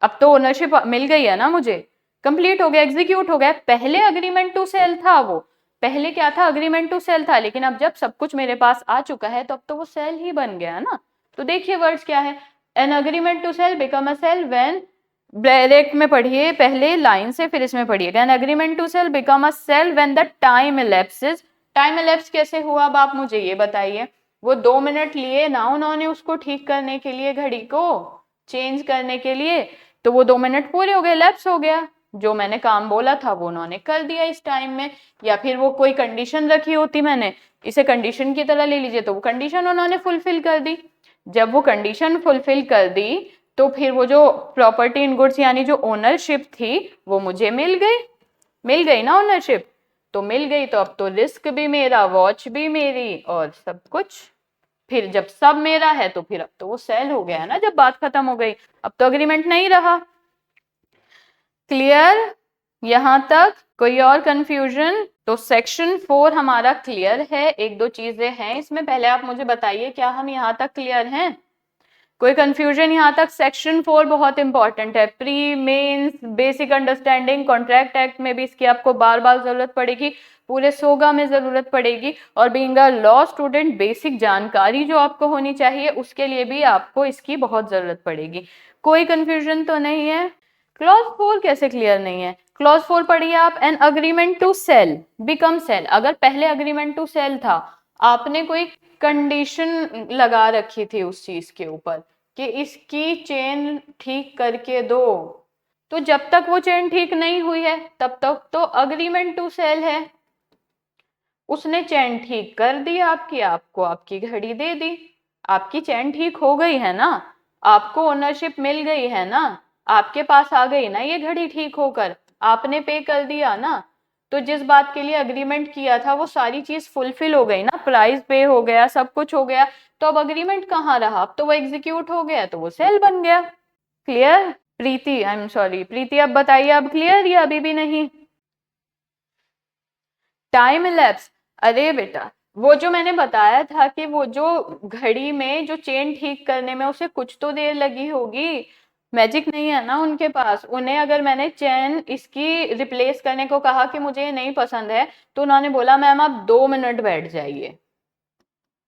अब तो ओनरशिप मिल गई है ना मुझे, कंप्लीट हो गया, एग्जीक्यूट हो गया। पहले अग्रीमेंट टू सेल था, वो पहले क्या था? अग्रीमेंट टू सेल था, लेकिन अब जब सब कुछ मेरे पास आ चुका है तो अब तो वो सेल ही बन गया ना। तो देखिए वर्ड्स क्या है, an agreement to cell become a sale when, direct में पढ़िए पहले लाइन से फिर इसमें पढ़िएगा, an agreement to cell become a sale when the time elapses. Time elapse कैसे हुआ? अब आप मुझे ये बताइए। वो 2 मिनट लिए ना उन्होंने उसको ठीक करने के लिए, घड़ी को चेंज करने के लिए, तो वो 2 मिनट पूरे हो गए, लैप्स हो गया। जो मैंने काम बोला था वो उन्होंने कर दिया इस टाइम में। या फिर वो कोई कंडीशन रखी होती मैंने, इसे कंडीशन की तरह ले लीजिए, तो वो कंडीशन उन्होंने फुलफिल कर दी। जब वो कंडीशन फुलफिल कर दी तो फिर वो जो प्रॉपर्टी इन गुड्स यानी जो ओनरशिप थी वो मुझे मिल गई ना ओनरशिप। तो मिल गई तो अब तो रिस्क भी मेरा, वॉच भी मेरी और सब कुछ। फिर जब सब मेरा है तो फिर अब तो वो सेल हो गया ना, जब बात खत्म हो गई, अब तो अग्रीमेंट नहीं रहा। क्लियर यहां तक? कोई और कंफ्यूजन? तो सेक्शन 4 हमारा क्लियर है। एक दो चीजें हैं इसमें, पहले आप मुझे बताइए क्या हम यहां तक क्लियर हैं? कोई कंफ्यूजन यहाँ तक? सेक्शन 4 बहुत इंपॉर्टेंट है, pre mains basic understanding. Contract act में भी इसकी आपको बार बार जरूरत पड़ेगी, पूरे सोगा में जरूरत पड़ेगी, और being a law student basic जानकारी जो आपको होनी चाहिए उसके लिए भी आपको इसकी बहुत जरूरत पड़ेगी। कोई कंफ्यूजन तो नहीं है? क्लॉज 4 कैसे क्लियर नहीं है? क्लॉज 4 पढ़िए आप, an agreement to cell become sale. अगर पहले अग्रीमेंट टू सेल था, आपने कोई कंडीशन लगा रखी थी उस चीज के ऊपर कि इसकी चेन ठीक करके दो, तो जब तक वो चेन ठीक नहीं हुई है तब तक तो अग्रीमेंट टू सेल है। उसने चेन ठीक कर दी आपकी, आपको आपकी घड़ी दे दी, आपकी चेन ठीक हो गई है ना, आपको ओनरशिप मिल गई है ना, आपके पास आ गई ना ये घड़ी ठीक होकर, आपने पे कर दिया ना, तो जिस बात के लिए अग्रीमेंट किया था वो सारी चीज फुलफिल हो गई ना, प्राइस पे हो गया, सब कुछ हो गया, तो अब अग्रीमेंट कहाँ रहा? अब तो वो एग्जीक्यूट हो गया, तो वो सेल बन गया। Clear? Preeti, I am sorry Preeti, अब बताइए, अब क्लियर या अभी भी नहीं? टाइम इलेप्स, अरे बेटा वो जो मैंने बताया था कि वो जो घड़ी में जो चेन ठीक करने में उसे कुछ तो देर लगी होगी, मैजिक नहीं है ना उनके पास। उन्हें अगर मैंने चेन इसकी रिप्लेस करने को कहा कि मुझे ये नहीं पसंद है, तो उन्होंने बोला मैम आप 2 मिनट बैठ जाइए,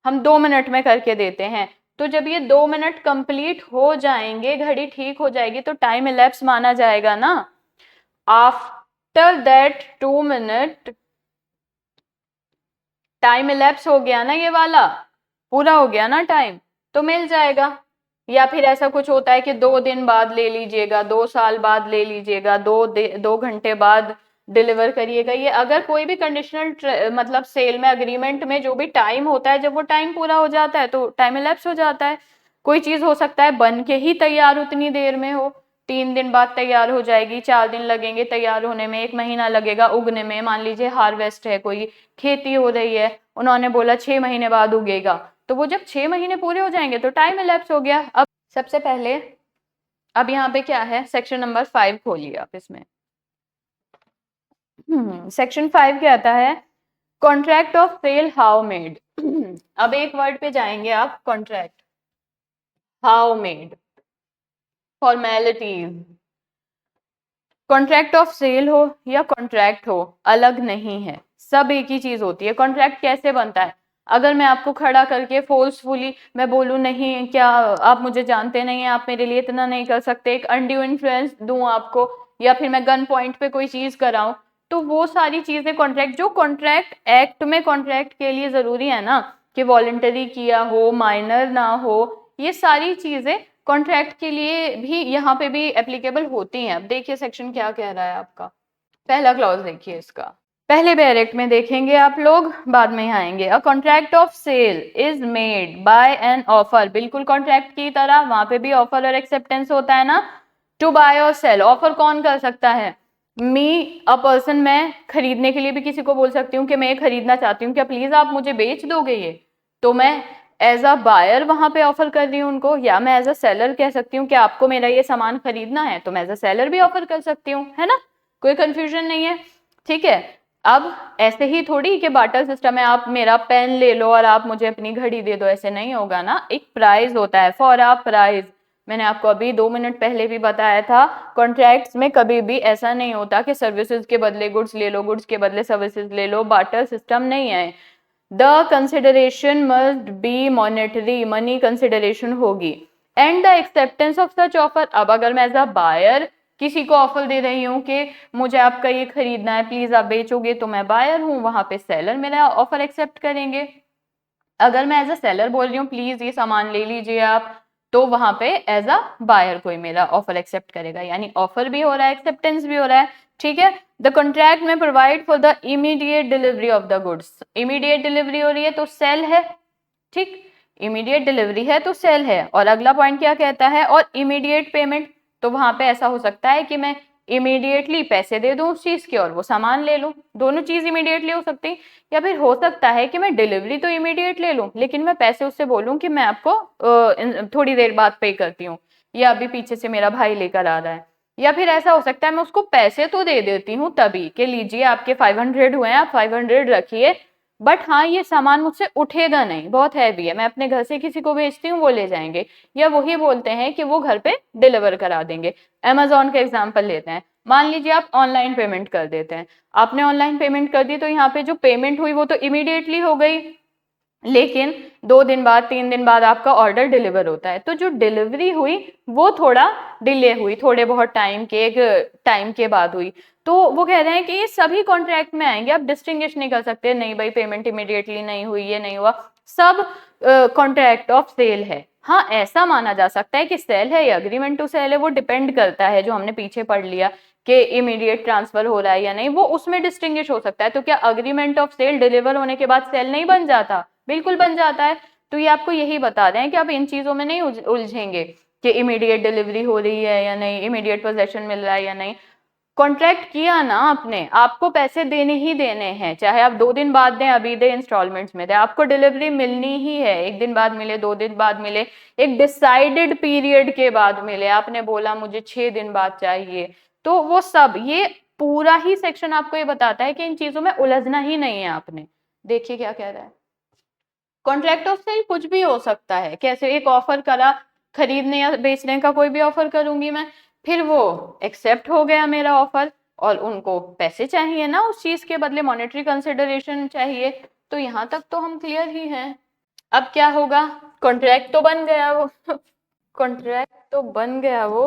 हम 2 मिनट में करके देते हैं। तो जब ये 2 मिनट कंप्लीट हो जाएंगे, घड़ी ठीक हो जाएगी, तो टाइम इलेप्स माना जाएगा ना। After that 2 minute time ellipse हो गया ना, ये वाला पूरा हो गया ना टाइम, तो मिल जाएगा। या फिर ऐसा कुछ होता है कि 2 दिन बाद ले लीजिएगा, 2 साल बाद ले लीजिएगा, 2 घंटे बाद डिलीवर करिएगा। ये अगर कोई भी कंडीशनल मतलब सेल में, अग्रीमेंट में जो भी टाइम होता है, जब वो टाइम पूरा हो जाता है तो टाइम इलेप्स हो जाता है। कोई चीज हो सकता है बन के ही तैयार उतनी देर में हो, 3 दिन बाद तैयार हो जाएगी, 4 दिन लगेंगे तैयार होने में, 1 महीना लगेगा उगने में। मान लीजिए हार्वेस्ट है, कोई खेती हो रही है, उन्होंने बोला 6 महीने बाद उगेगा, तो वो जब 6 महीने पूरे हो जाएंगे तो टाइम इलेप्स हो गया। अब सबसे पहले, अब यहाँ पे क्या है, सेक्शन नंबर 5 खोलिए आप इसमें। सेक्शन 5 क्या आता है? Contract of sale how made. अब एक वर्ड पे जाएंगे आप, contract, how made, formalities. Contract of sale हो या कॉन्ट्रैक्ट हो, अलग नहीं है, सब एक ही चीज होती है। कॉन्ट्रैक्ट कैसे बनता है? अगर मैं आपको खड़ा करके फोर्सफुली मैं बोलूं नहीं क्या आप मुझे जानते नहीं हैं, आप मेरे लिए इतना नहीं कर सकते, एक अनड्यू इन्फ्लुएंस दूं आपको, या फिर मैं गन पॉइंट पे कोई चीज कराऊं, तो वो सारी चीजें कॉन्ट्रैक्ट, जो कॉन्ट्रैक्ट एक्ट में कॉन्ट्रैक्ट के लिए जरूरी है ना, कि वॉलंटरी किया हो, माइनर ना हो, ये सारी चीजें कॉन्ट्रैक्ट के लिए भी यहाँ पे भी एप्लीकेबल होती हैं। अब देखिए सेक्शन क्या कह रहा है आपका, पहला क्लॉज देखिए इसका, पहले डायरेक्ट में देखेंगे आप लोग, बाद में आएंगे। A contract of sale is made by an offer, बिल्कुल कॉन्ट्रैक्ट की तरह, वहां पे भी ऑफर और एक्सेप्टेंस होता है ना। टू बाय और सेल, ऑफर कौन कर सकता है? मी अ पर्सन, मैं खरीदने के लिए भी किसी को बोल सकती हूँ कि मैं ये खरीदना चाहती हूँ, क्या प्लीज आप मुझे बेच दोगे ये, तो मैं एज अ बायर वहां पे ऑफर कर रही हूँ उनको। या मैं एज अ सेलर कह सकती हूँ कि आपको मेरा ये सामान खरीदना है, तो मैं एज अ सेलर भी ऑफर कर सकती हूँ, है ना, कोई कंफ्यूजन नहीं है, ठीक है। अब ऐसे ही थोड़ी कि बार्टर सिस्टम है, आप मेरा पेन ले लो और आप मुझे अपनी घड़ी दे दो, ऐसे नहीं होगा ना, एक प्राइस होता है, फॉर अ प्राइस। मैंने आपको अभी 2 मिनट पहले भी बताया था, कॉन्ट्रैक्ट्स में कभी भी ऐसा नहीं होता कि सर्विसेज के बदले गुड्स ले लो, गुड्स के बदले सर्विसेज ले लो, बार्टर सिस्टम नहीं है। The consideration must be monetary, money consideration होगी, and the acceptance of such offer. अब अगर मैं एज अ बायर किसी को ऑफर दे रही हूँ कि मुझे आपका ये खरीदना है, प्लीज आप बेचोगे, तो मैं बायर हूँ, वहां पे सेलर मेरा ऑफर एक्सेप्ट करेंगे। अगर मैं एज अ सेलर बोल रही हूँ प्लीज ये सामान ले लीजिए आप, तो वहां पे एज अ बायर कोई मेरा ऑफर एक्सेप्ट करेगा, यानी ऑफर भी हो रहा है, एक्सेप्टेंस भी हो रहा है, ठीक है। द कॉन्ट्रैक्ट में provide for the immediate delivery of the goods, immediate delivery हो रही है तो सेल है, ठीक, इमीडिएट डिलीवरी है तो सेल है। और अगला पॉइंट क्या कहता है? और इमीडिएट पेमेंट, तो वहां पे ऐसा हो सकता है कि मैं इमीडिएटली पैसे दे दूं उस चीज के और वो सामान ले लूं, दोनों चीज इमीडिएटली हो सकती है। या फिर हो सकता है कि मैं डिलीवरी तो इमीडिएट ले लूं, लेकिन मैं पैसे उससे बोलूं कि मैं आपको थोड़ी देर बाद पे करती हूँ, या अभी पीछे से मेरा भाई लेकर आ रहा है। या फिर ऐसा हो सकता है मैं उसको पैसे तो दे देती हूँ तभी, कि लीजिए आपके 500 हुए हैं, आप 500 रखिए, बट हाँ ये सामान मुझसे उठेगा नहीं, बहुत हैवी है, मैं अपने घर से किसी को भेजती हूँ वो ले जाएंगे, या वही बोलते हैं कि वो घर पे डिलीवर करा देंगे। अमेजोन का एग्जांपल लेते हैं, मान लीजिए आप ऑनलाइन पेमेंट कर देते हैं, आपने ऑनलाइन पेमेंट कर दी तो यहाँ पे जो पेमेंट हुई वो तो इमीडिएटली हो गई, लेकिन 2 दिन बाद 3 दिन बाद आपका ऑर्डर डिलीवर होता है, तो जो डिलीवरी हुई वो थोड़ा डिले हुई, थोड़े बहुत टाइम के बाद हुई। तो वो कह रहे हैं कि ये सभी कॉन्ट्रैक्ट में आएंगे, आप डिस्टिंग्विश नहीं कर सकते, नहीं भाई पेमेंट इमीडिएटली नहीं हुई, ये नहीं हुआ, सब कॉन्ट्रैक्ट ऑफ सेल है। हाँ ऐसा माना जा सकता है कि सेल है या अग्रीमेंट टू सेल है, वो डिपेंड करता है, जो हमने पीछे पढ़ लिया कि इमीडिएट ट्रांसफर हो रहा है या नहीं, वो उसमें डिस्टिंग्विश हो सकता है। तो क्या अग्रीमेंट ऑफ सेल डिलीवर होने के बाद सेल नहीं बन जाता? बिल्कुल बन जाता है। तो ये आपको यही बता रहे हैं कि आप इन चीजों में नहीं उलझेंगे कि इमीडिएट डिलीवरी हो रही है या नहीं, इमीडिएट पोजेशन मिल रहा है या नहीं। कॉन्ट्रैक्ट किया ना आपने, आपको पैसे देने ही देने हैं, चाहे आप 2 दिन बाद दें, अभी दें, इंस्टॉलमेंट्स में दें, आपको डिलीवरी मिलनी ही है। 1 दिन बाद मिले, 2 दिन बाद मिले, एक डिसाइडेड पीरियड के बाद मिले, आपने बोला मुझे 6 दिन बाद चाहिए, तो वो सब, ये पूरा ही सेक्शन आपको ये बताता है कि इन चीजों में उलझना ही नहीं है आपने। देखिए क्या कह रहा है, कॉन्ट्रैक्ट ऑफ सेल कुछ भी हो सकता है। कैसे? एक ऑफर करा, खरीदने या बेचने का कोई भी ऑफर करूंगी मैं, फिर वो एक्सेप्ट हो गया मेरा ऑफर, और उनको पैसे चाहिए ना उस चीज के बदले, मॉनेटरी कंसिडरेशन चाहिए, तो यहाँ तक तो हम क्लियर ही हैं। अब क्या होगा, कॉन्ट्रैक्ट तो बन गया वो कॉन्ट्रैक्ट तो बन गया वो,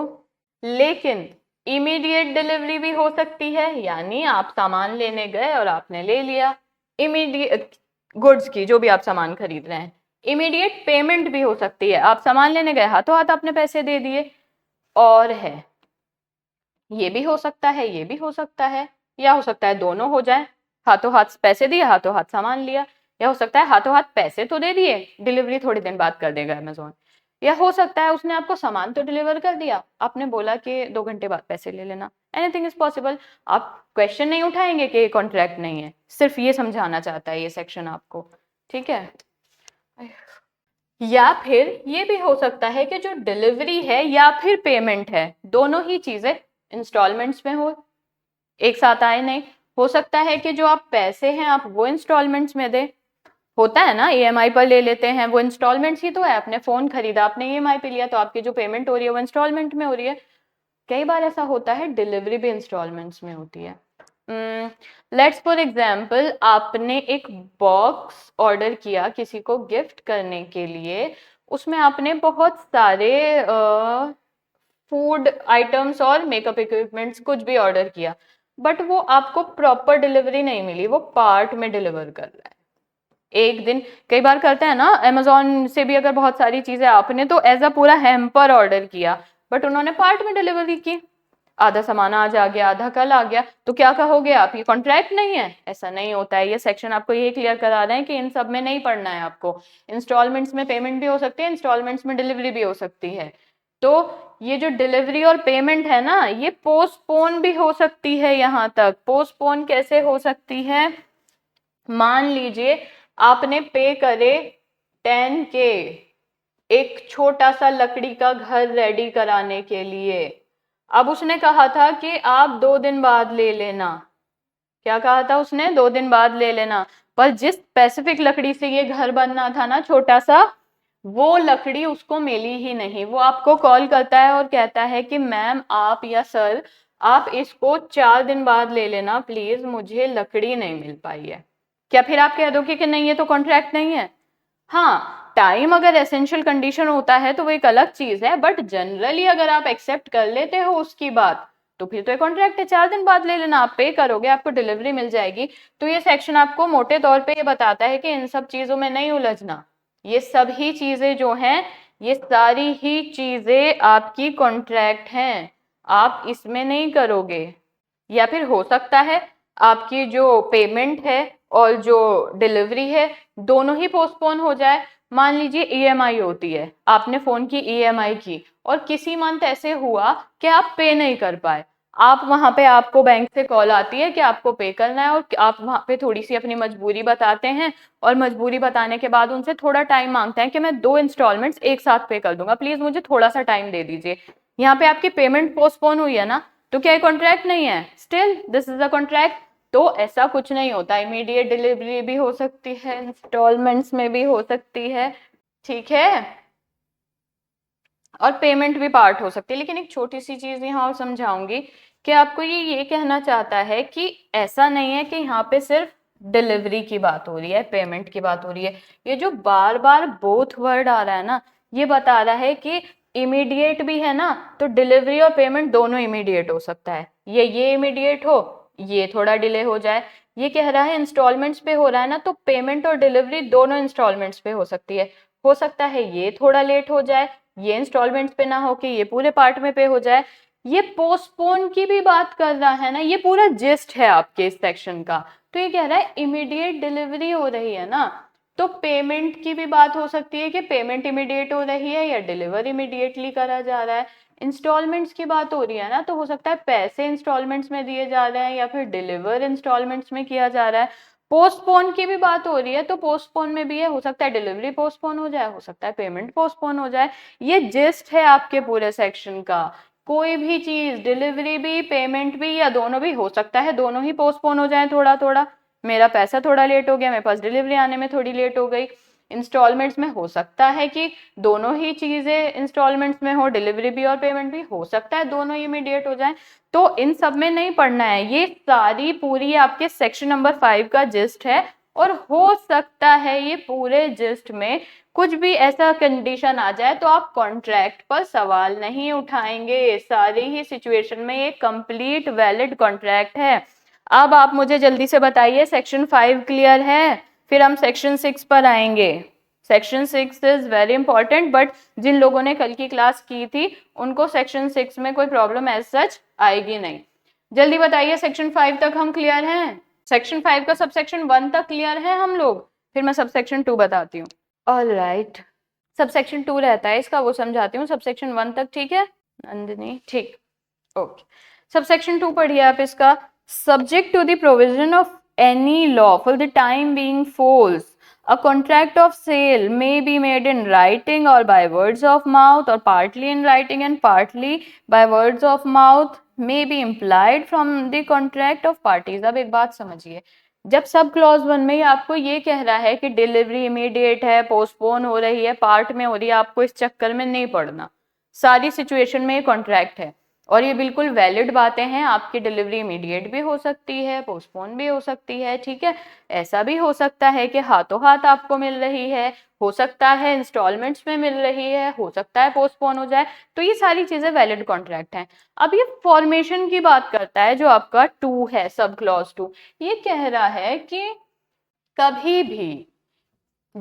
लेकिन इमीडिएट डिलीवरी भी हो सकती है, यानी आप सामान लेने गए और आपने ले लिया, इमीडिएट गुड्स की, जो भी आप सामान खरीद रहे हैं। इमीडिएट पेमेंट भी हो सकती है, आप सामान लेने गए, हाथों हाथ आपने पैसे दे दिए, और है ये भी हो सकता है, ये भी हो सकता है, या हो सकता है दोनों हो जाए, हाथों हाथ पैसे दिए, हाथों हाथ सामान लिया, या हो सकता है हाथों हाथ पैसे तो दे दिए, डिलीवरी थोड़ी दिन बाद कर देगा अमेजोन, या हो सकता है उसने आपको सामान तो डिलीवर कर दिया, आपने बोला कि 2 घंटे बाद पैसे ले लेना, एनीथिंग इज पॉसिबल। आप क्वेश्चन नहीं उठाएंगे कि कॉन्ट्रैक्ट नहीं है, सिर्फ ये समझाना चाहता है ये सेक्शन आपको, ठीक है। या फिर ये भी हो सकता है कि जो डिलीवरी है या फिर पेमेंट है, दोनों ही चीजें इंस्टॉलमेंट्स में हो, एक साथ आए नहीं। हो सकता है कि जो आप पैसे हैं आप वो इंस्टॉलमेंट्स में दे, होता है ना, ईएमआई पर ले लेते हैं, वो इंस्टॉलमेंट्स ही तो है, आपने फोन खरीदा, आपने ईएमआई पे लिया, तो आपकी जो पेमेंट हो रही है वो इंस्टॉलमेंट में हो रही है। कई बार ऐसा होता है डिलीवरी भी इंस्टॉलमेंट्स में होती है। लेट्स फॉर एग्जाम्पल, आपने एक बॉक्स ऑर्डर किया किसी को गिफ्ट करने के लिए, उसमें आपने बहुत सारे फूड आइटम्स और मेकअप इक्विपमेंट्स कुछ भी ऑर्डर किया, बट वो आपको प्रॉपर डिलीवरी नहीं मिली, वो पार्ट में डिलीवर कर रहा है। एक दिन, कई बार करते हैं ना अमेजोन से भी, अगर बहुत सारी चीजें आपने तो एज अ पूरा हैम्पर ऑर्डर किया, बट उन्होंने पार्ट में डिलीवरी की, आधा सामान आज आ गया, आधा कल आ गया, तो क्या कहोगे आप, ये कॉन्ट्रैक्ट नहीं है? ऐसा नहीं होता है। ये सेक्शन आपको ये क्लियर करा रहे हैं कि इन सब में नहीं पढ़ना है आपको, इंस्टॉलमेंट्स में पेमेंट भी हो सकती है, इंस्टॉलमेंट्स में डिलीवरी भी हो सकती है। तो ये जो डिलीवरी और पेमेंट है ना, ये पोस्टपोन भी हो सकती है। यहाँ तक पोस्टपोन कैसे हो सकती है, मान लीजिए आपने पे करे 10K एक छोटा सा लकड़ी का घर रेडी कराने के लिए, अब उसने कहा था कि आप 2 दिन बाद ले लेना, क्या कहा था उसने, 2 दिन बाद ले लेना, पर जिस स्पेसिफिक लकड़ी से ये घर बनना था ना छोटा सा, वो लकड़ी उसको मिली ही नहीं। वो आपको कॉल करता है और कहता है कि मैम आप या सर आप इसको 4 दिन बाद ले लेना प्लीज, मुझे लकड़ी नहीं मिल पाई है। क्या फिर आप कह दोगे कि नहीं ये तो कॉन्ट्रैक्ट नहीं है? हाँ, टाइम अगर एसेंशियल कंडीशन होता है तो वो एक अलग चीज है, बट जनरली अगर आप एक्सेप्ट कर लेते हो उसकी बात, तो फिर तो एक कॉन्ट्रैक्ट है, 4 दिन बाद ले लेना, आप पे करोगे, आपको डिलीवरी मिल जाएगी। तो ये सेक्शन आपको मोटे तौर पे ये बताता है कि इन सब चीजों में नहीं उलझना, ये सभी चीजें जो हैं, ये सारी ही चीजें आपकी कॉन्ट्रैक्ट हैं, आप इसमें नहीं करोगे। या फिर हो सकता है आपकी जो पेमेंट है और जो डिलीवरी है दोनों ही पोस्टपोन हो जाए। मान लीजिए ईएमआई होती है, आपने फोन की ईएमआई की और किसी मंथ ऐसे हुआ कि आप पे नहीं कर पाए, आप वहां पे, आपको बैंक से कॉल आती है कि आपको पे करना है, और आप वहां पे थोड़ी सी अपनी मजबूरी बताते हैं, और मजबूरी बताने के बाद उनसे थोड़ा टाइम मांगते हैं कि मैं 2 इंस्टॉलमेंट्स एक साथ पे कर दूंगा, प्लीज मुझे थोड़ा सा टाइम दे दीजिए। यहाँ पे आपकी पेमेंट पोस्टपोन हुई है ना, तो क्या ये कॉन्ट्रैक्ट नहीं है? Still this is a contract. तो ऐसा कुछ नहीं होता, इमीडिएट डिलीवरी भी हो सकती है, इंस्टॉलमेंट्स में भी हो सकती है, ठीक है, और पेमेंट भी पार्ट हो सकती है। लेकिन एक छोटी सी चीज यहाँ और समझाऊंगी कि आपको ये कहना चाहता है कि ऐसा नहीं है कि यहाँ पे सिर्फ डिलीवरी की बात हो रही है, पेमेंट की बात हो रही है। ये जो बार बार बोथ वर्ड आ रहा है ना, ये बता रहा है कि इमीडिएट भी है ना, तो डिलीवरी और पेमेंट दोनों इमीडिएट हो सकता है। ये इमीडिएट हो, ये थोड़ा डिले हो जाए। ये कह रहा है इंस्टॉलमेंट्स पे हो रहा है ना, तो पेमेंट और डिलीवरी दोनों इंस्टॉलमेंट्स पे हो सकती है। हो सकता है ये थोड़ा लेट हो जाए, ये इंस्टॉलमेंट्स पे ना हो कि ये पूरे पार्ट में पे हो जाए। ये पोस्टपोन की भी बात कर रहा है ना, ये पूरा जिस्ट है आपके इस सेक्शन का। तो ये कह रहा है इमीडिएट डिलीवरी हो रही है ना, तो पेमेंट की भी बात हो सकती है कि पेमेंट इमीडिएट हो रही है या डिलीवर इमीडिएटली करा जा रहा है। इंस्टॉलमेंट्स की बात हो रही है ना, तो हो सकता है पैसे इंस्टॉलमेंट्स में दिए जा रहे हैं या फिर डिलीवर इंस्टॉलमेंट्स में किया जा रहा है। पोस्टपोन की भी बात हो रही है, तो पोस्टपोन में भी है, हो सकता है डिलीवरी पोस्टपोन हो जाए, हो सकता है पेमेंट पोस्टपोन हो जाए। ये जिस्ट है आपके पूरे सेक्शन का। कोई भी चीज डिलीवरी भी पेमेंट भी या दोनों भी हो सकता है, दोनों ही पोस्टपोन हो जाए थोड़ा थोड़ा। मेरा पैसा थोड़ा लेट हो गया, मेरे पास डिलीवरी आने में थोड़ी लेट हो गई। इंस्टॉलमेंट्स में हो सकता है कि दोनों ही चीजें इंस्टॉलमेंट्स में हो, डिलीवरी भी और पेमेंट भी, हो सकता है दोनों इमीडिएट हो जाए। तो इन सब में नहीं पढ़ना है, ये सारी पूरी आपके सेक्शन नंबर 5 का जिस्ट है। और हो सकता है ये पूरे जिस्ट में कुछ भी ऐसा कंडीशन आ जाए तो आप कॉन्ट्रैक्ट पर सवाल नहीं उठाएंगे। सारी ही सिचुएशन में ये कंप्लीट वैलिड कॉन्ट्रैक्ट है। अब आप मुझे जल्दी से बताइए सेक्शन 5 क्लियर है? फिर हम सेक्शन 6 पर आएंगे। Section 6 is very important, but जिन लोगों ने कल की क्लास की थी उनको सेक्शन 6 में कोई प्रॉब्लम एज सच आएगी नहीं। जल्दी बताइए, सेक्शन 5 तक हम क्लियर हैं? सेक्शन 5 का सब सेक्शन 1 तक क्लियर है हम लोग? फिर मैं सब सेक्शन 2 बताती हूँ। ऑलराइट, सब सेक्शन 2 रहता है इसका, वो समझाती हूँ। सब सेक्शन 1 तक ठीक है नंदिनी? ठीक, ओके। सब सेक्शन 2 पढ़िए आप इसका। Subject to the provision of any law for the time being false, a contract of sale may be made in writing or by words of mouth, or partly in writing and partly by words of mouth may be implied from the contract of parties। अब एक बात समझिए, जब sub clause 1 में ही आपको ये कह रहा है कि डिलीवरी इमीडिएट है, पोस्टपोन हो रही है, पार्ट में हो रही है, आपको इस चक्कर में नहीं पड़ना। सारी सिचुएशन में ये कॉन्ट्रैक्ट है और ये बिल्कुल वैलिड बातें हैं। आपकी डिलीवरी इमीडिएट भी हो सकती है, पोस्टपोन भी हो सकती है, ठीक है। ऐसा भी हो सकता है कि हाथों हाथ आपको मिल रही है, हो सकता है इंस्टॉलमेंट्स में मिल रही है, हो सकता है पोस्टपोन हो जाए। तो ये सारी चीजें वैलिड कॉन्ट्रैक्ट हैं। अब ये फॉर्मेशन की बात करता है जो आपका 2 है, सब क्लॉज 2। ये कह रहा है कि कभी भी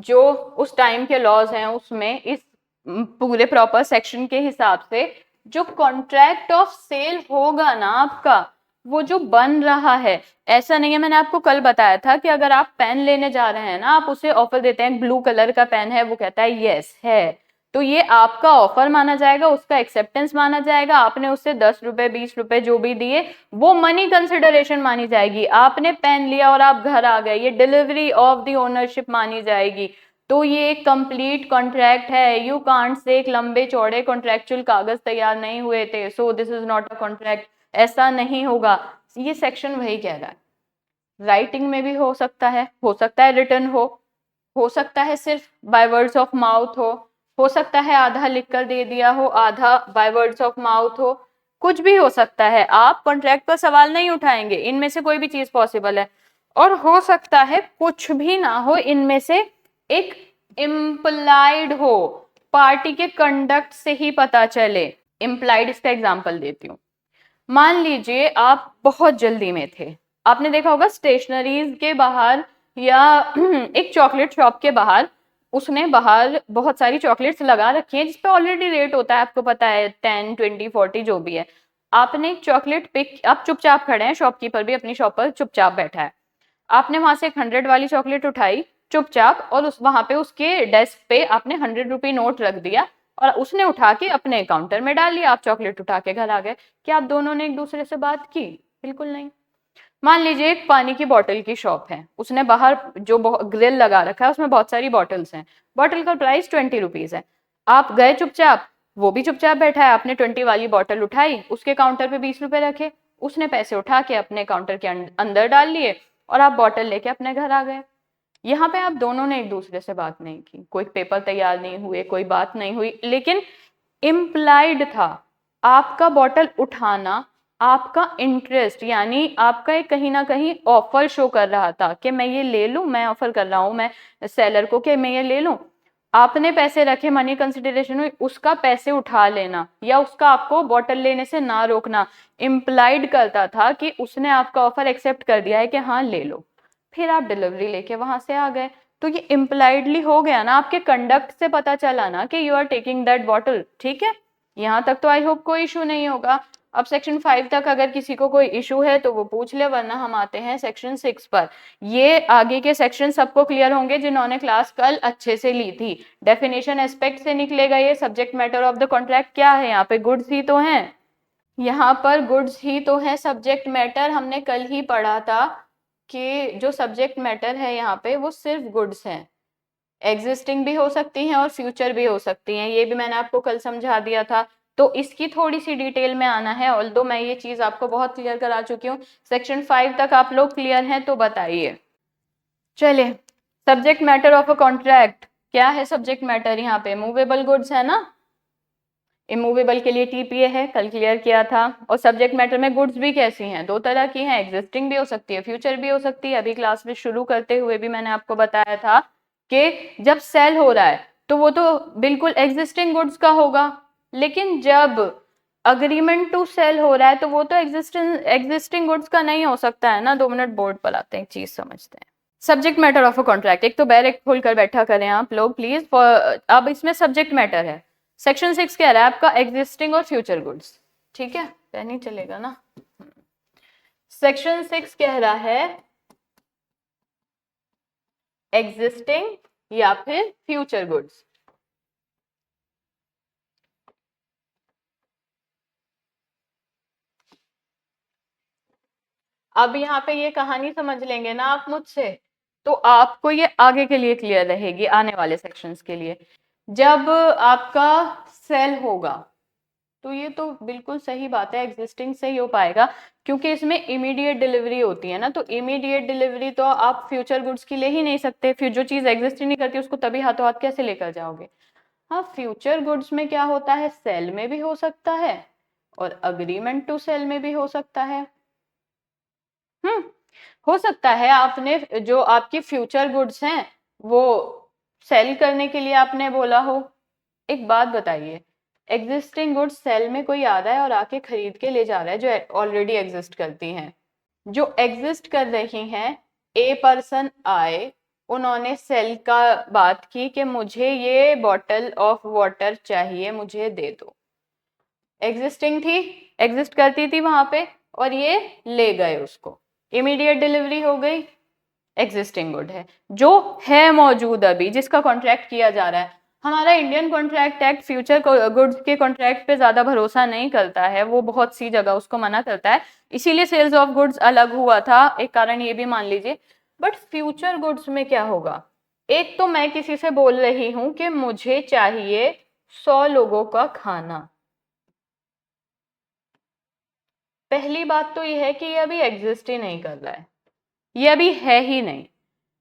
जो उस टाइम के लॉज हैं उसमें इस पूरे प्रॉपर सेक्शन के हिसाब से जो कॉन्ट्रैक्ट ऑफ सेल होगा ना आपका, वो जो बन रहा है, ऐसा नहीं है, मैंने आपको कल बताया था कि अगर आप पेन लेने जा रहे हैं ना, आप उसे ऑफर देते हैं, ब्लू कलर का पेन है, वो कहता है यस है, तो ये आपका ऑफर माना जाएगा, उसका एक्सेप्टेंस माना जाएगा। आपने उससे 10 रुपए 20 रुपए जो भी दिए वो मनी कंसिडरेशन मानी जाएगी। आपने पेन लिया और आप घर आ गए, ये डिलीवरी ऑफ द ओनरशिप मानी जाएगी। तो ये एक कंप्लीट कॉन्ट्रैक्ट है। यू कांट से एक लंबे चौड़े कॉन्ट्रैक्चुअल कागज तैयार नहीं हुए थे, so this is not a contract, ऐसा नहीं होगा। ये सेक्शन वही कह रहा है। राइटिंग में भी हो सकता है रिटर्न हो सकता है सिर्फ बाय वर्ड्स ऑफ माउथ हो सकता है आधा लिखकर दे दिया हो, आधा बाय वर्ड्स ऑफ माउथ हो, कुछ भी हो सकता है। आप कॉन्ट्रैक्ट पर सवाल नहीं उठाएंगे, इनमें से कोई भी चीज पॉसिबल है। और हो सकता है कुछ भी ना हो, इनमें से एक इम्प्लाइड हो, पार्टी के कंडक्ट से ही पता चले। इम्प्लाइड, इसका एग्जांपल देती हूँ। मान लीजिए आप बहुत जल्दी में थे, आपने देखा होगा स्टेशनरीज के बाहर या एक चॉकलेट शॉप के बाहर, उसने बाहर बहुत सारी चॉकलेट्स लगा रखी है जिसपे ऑलरेडी रेट होता है, आपको पता है 10, 20, 40 जो भी है। आपने एक चॉकलेट पिक, आप चुपचाप खड़े हैं, शॉपकीपर भी अपनी शॉप पर चुपचाप बैठा है। आपने वहां से एक 100 वाली चॉकलेट उठाई चुपचाप, और उस वहां पे उसके डेस्क पे आपने 100 रुपी नोट रख दिया और उसने उठा के अपने काउंटर में डाल लिया। आप चॉकलेट उठा के घर आ गए। क्या आप दोनों ने एक दूसरे से बात की? बिल्कुल नहीं। मान लीजिए एक पानी की बोतल की शॉप है, उसने बाहर जो ग्रिल लगा रखा है उसमें बहुत सारी बॉटल्स हैं, बॉटल का प्राइस 20 रुपीज है। आप गए चुपचाप, वो भी चुपचाप बैठा है, आपने 20 वाली बॉटल उठाई, उसके काउंटर पे 20 रुपए रखे, उसने पैसे उठा के अपने काउंटर के अंदर डाल लिए और आप बॉटल लेके अपने घर आ गए। यहाँ पे आप दोनों ने एक दूसरे से बात नहीं की, कोई पेपर तैयार नहीं हुए, कोई बात नहीं हुई, लेकिन इम्प्लाइड था आपका बॉटल उठाना, आपका इंटरेस्ट, यानी आपका एक कहीं ना कहीं ऑफर शो कर रहा था कि मैं ये ले लूं, मैं ऑफर कर रहा हूं मैं सेलर को कि मैं ये ले लूं। आपने पैसे रखे, मनी कंसिडरेशन हुई, उसका पैसे उठा लेना या उसका आपको बॉटल लेने से ना रोकना इम्प्लाइड करता था कि उसने आपका ऑफर एक्सेप्ट कर दिया है कि हाँ ले लो। फिर आप डिलीवरी लेके वहां से आ गए, तो ये इम्प्लाइडली हो गया ना, आपके कंडक्ट से पता चला ना कि you are taking that bottle. ठीक है, यहाँ तक तो आई होप कोई इशू नहीं होगा। अब सेक्शन 5 तक अगर किसी को कोई इशू है तो वो पूछ ले, वरना हम आते हैं सेक्शन 6 पर। ये आगे के सेक्शन सबको क्लियर होंगे जिन्होंने क्लास कल अच्छे से ली थी। डेफिनेशन एस्पेक्ट से निकलेगा ये, subject matter of the contract क्या है, यहाँ पे गुड्स ही तो हैं, यहाँ पर गुड्स ही तो है। सब्जेक्ट मैटर हमने कल ही पढ़ा था कि जो सब्जेक्ट मैटर है यहाँ पे वो सिर्फ गुड्स हैं, एग्जिस्टिंग भी हो सकती हैं और फ्यूचर भी हो सकती हैं, ये भी मैंने आपको कल समझा दिया था। तो इसकी थोड़ी सी डिटेल में आना है, ऑल्दो मैं ये चीज आपको बहुत क्लियर करा चुकी हूँ। सेक्शन 5 तक आप लोग क्लियर हैं तो बताइए। चलिए, subject matter of a contract क्या है? सब्जेक्ट मैटर यहाँ पे मूवेबल गुड्स है ना, इमूवेबल के लिए टीपीए है, कल क्लियर किया था। और सब्जेक्ट मैटर में गुड्स भी कैसी हैं? दो तरह की हैं, एग्जिस्टिंग भी हो सकती है, फ्यूचर भी हो सकती है। अभी क्लास में शुरू करते हुए भी मैंने आपको बताया था कि जब सेल हो रहा है तो वो तो बिल्कुल एग्जिस्टिंग गुड्स का होगा, लेकिन जब अग्रीमेंट टू सेल हो रहा है तो वो तो एग्जिस्टिंग गुड्स का नहीं हो सकता है ना। 2 मिनट बोर्ड पर आते हैं, एक चीज समझते हैं। Subject matter of a contract, एक तो बैर खोलकर बैठा करें आप लोग प्लीज। अब इसमें सब्जेक्ट मैटर है, सेक्शन 6 कह रहा है आपका एग्जिस्टिंग और फ्यूचर गुड्स। ठीक है, नहीं चलेगा ना। सेक्शन 6 कह रहा है एग्जिस्टिंग या फिर फ्यूचर गुड्स। अब यहाँ पे ये कहानी समझ लेंगे ना आप मुझसे, तो आपको ये आगे के लिए क्लियर रहेगी, आने वाले सेक्शंस के लिए। जब आपका सेल होगा तो ये तो बिल्कुल सही बात है, एग्जिस्टिंग से ही हो पाएगा, क्योंकि इसमें इमीडिएट डिलीवरी होती है ना। तो इमीडिएट डिलीवरी तो आप फ्यूचर गुड्स की ले ही नहीं सकते, फिर जो चीज एग्जिस्ट ही नहीं करती उसको तभी हाथों हाथ कैसे लेकर जाओगे। हाँ, फ्यूचर गुड्स में क्या होता है, सेल में भी हो सकता है और अग्रीमेंट टू सेल में भी हो सकता है। हो सकता है आपने जो आपकी फ्यूचर गुड्स हैं वो सेल करने के लिए आपने बोला हो। एक बात बताइए, एग्जिस्टिंग गुड्स सेल में कोई आ रहा है और आके खरीद के ले जा रहा है जो ऑलरेडी एग्जिस्ट करती हैं, जो एग्जिस्ट कर रही हैं। ए पर्सन आए, उन्होंने सेल का बात की कि मुझे ये बॉटल ऑफ वाटर चाहिए, मुझे दे दो। एग्जिस्टिंग थी, एग्जिस्ट करती थी वहां पे, और ये ले गए उसको, इमीडिएट डिलीवरी हो गई, एग्जिस्टिंग गुड है, जो है मौजूद अभी, जिसका कॉन्ट्रैक्ट किया जा रहा है। हमारा Indian contract act future goods के कॉन्ट्रैक्ट पे ज्यादा भरोसा नहीं करता है, वो बहुत सी जगह उसको मना करता है, इसीलिए सेल्स ऑफ गुड्स अलग हुआ था, एक कारण ये भी मान लीजिए। बट फ्यूचर गुड्स में क्या होगा, एक तो मैं किसी से बोल रही हूं कि मुझे चाहिए 100 लोगों का खाना। पहली बात तो ये है कि ये अभी एग्जिस्ट ही नहीं कर रहा है, ये अभी है ही नहीं।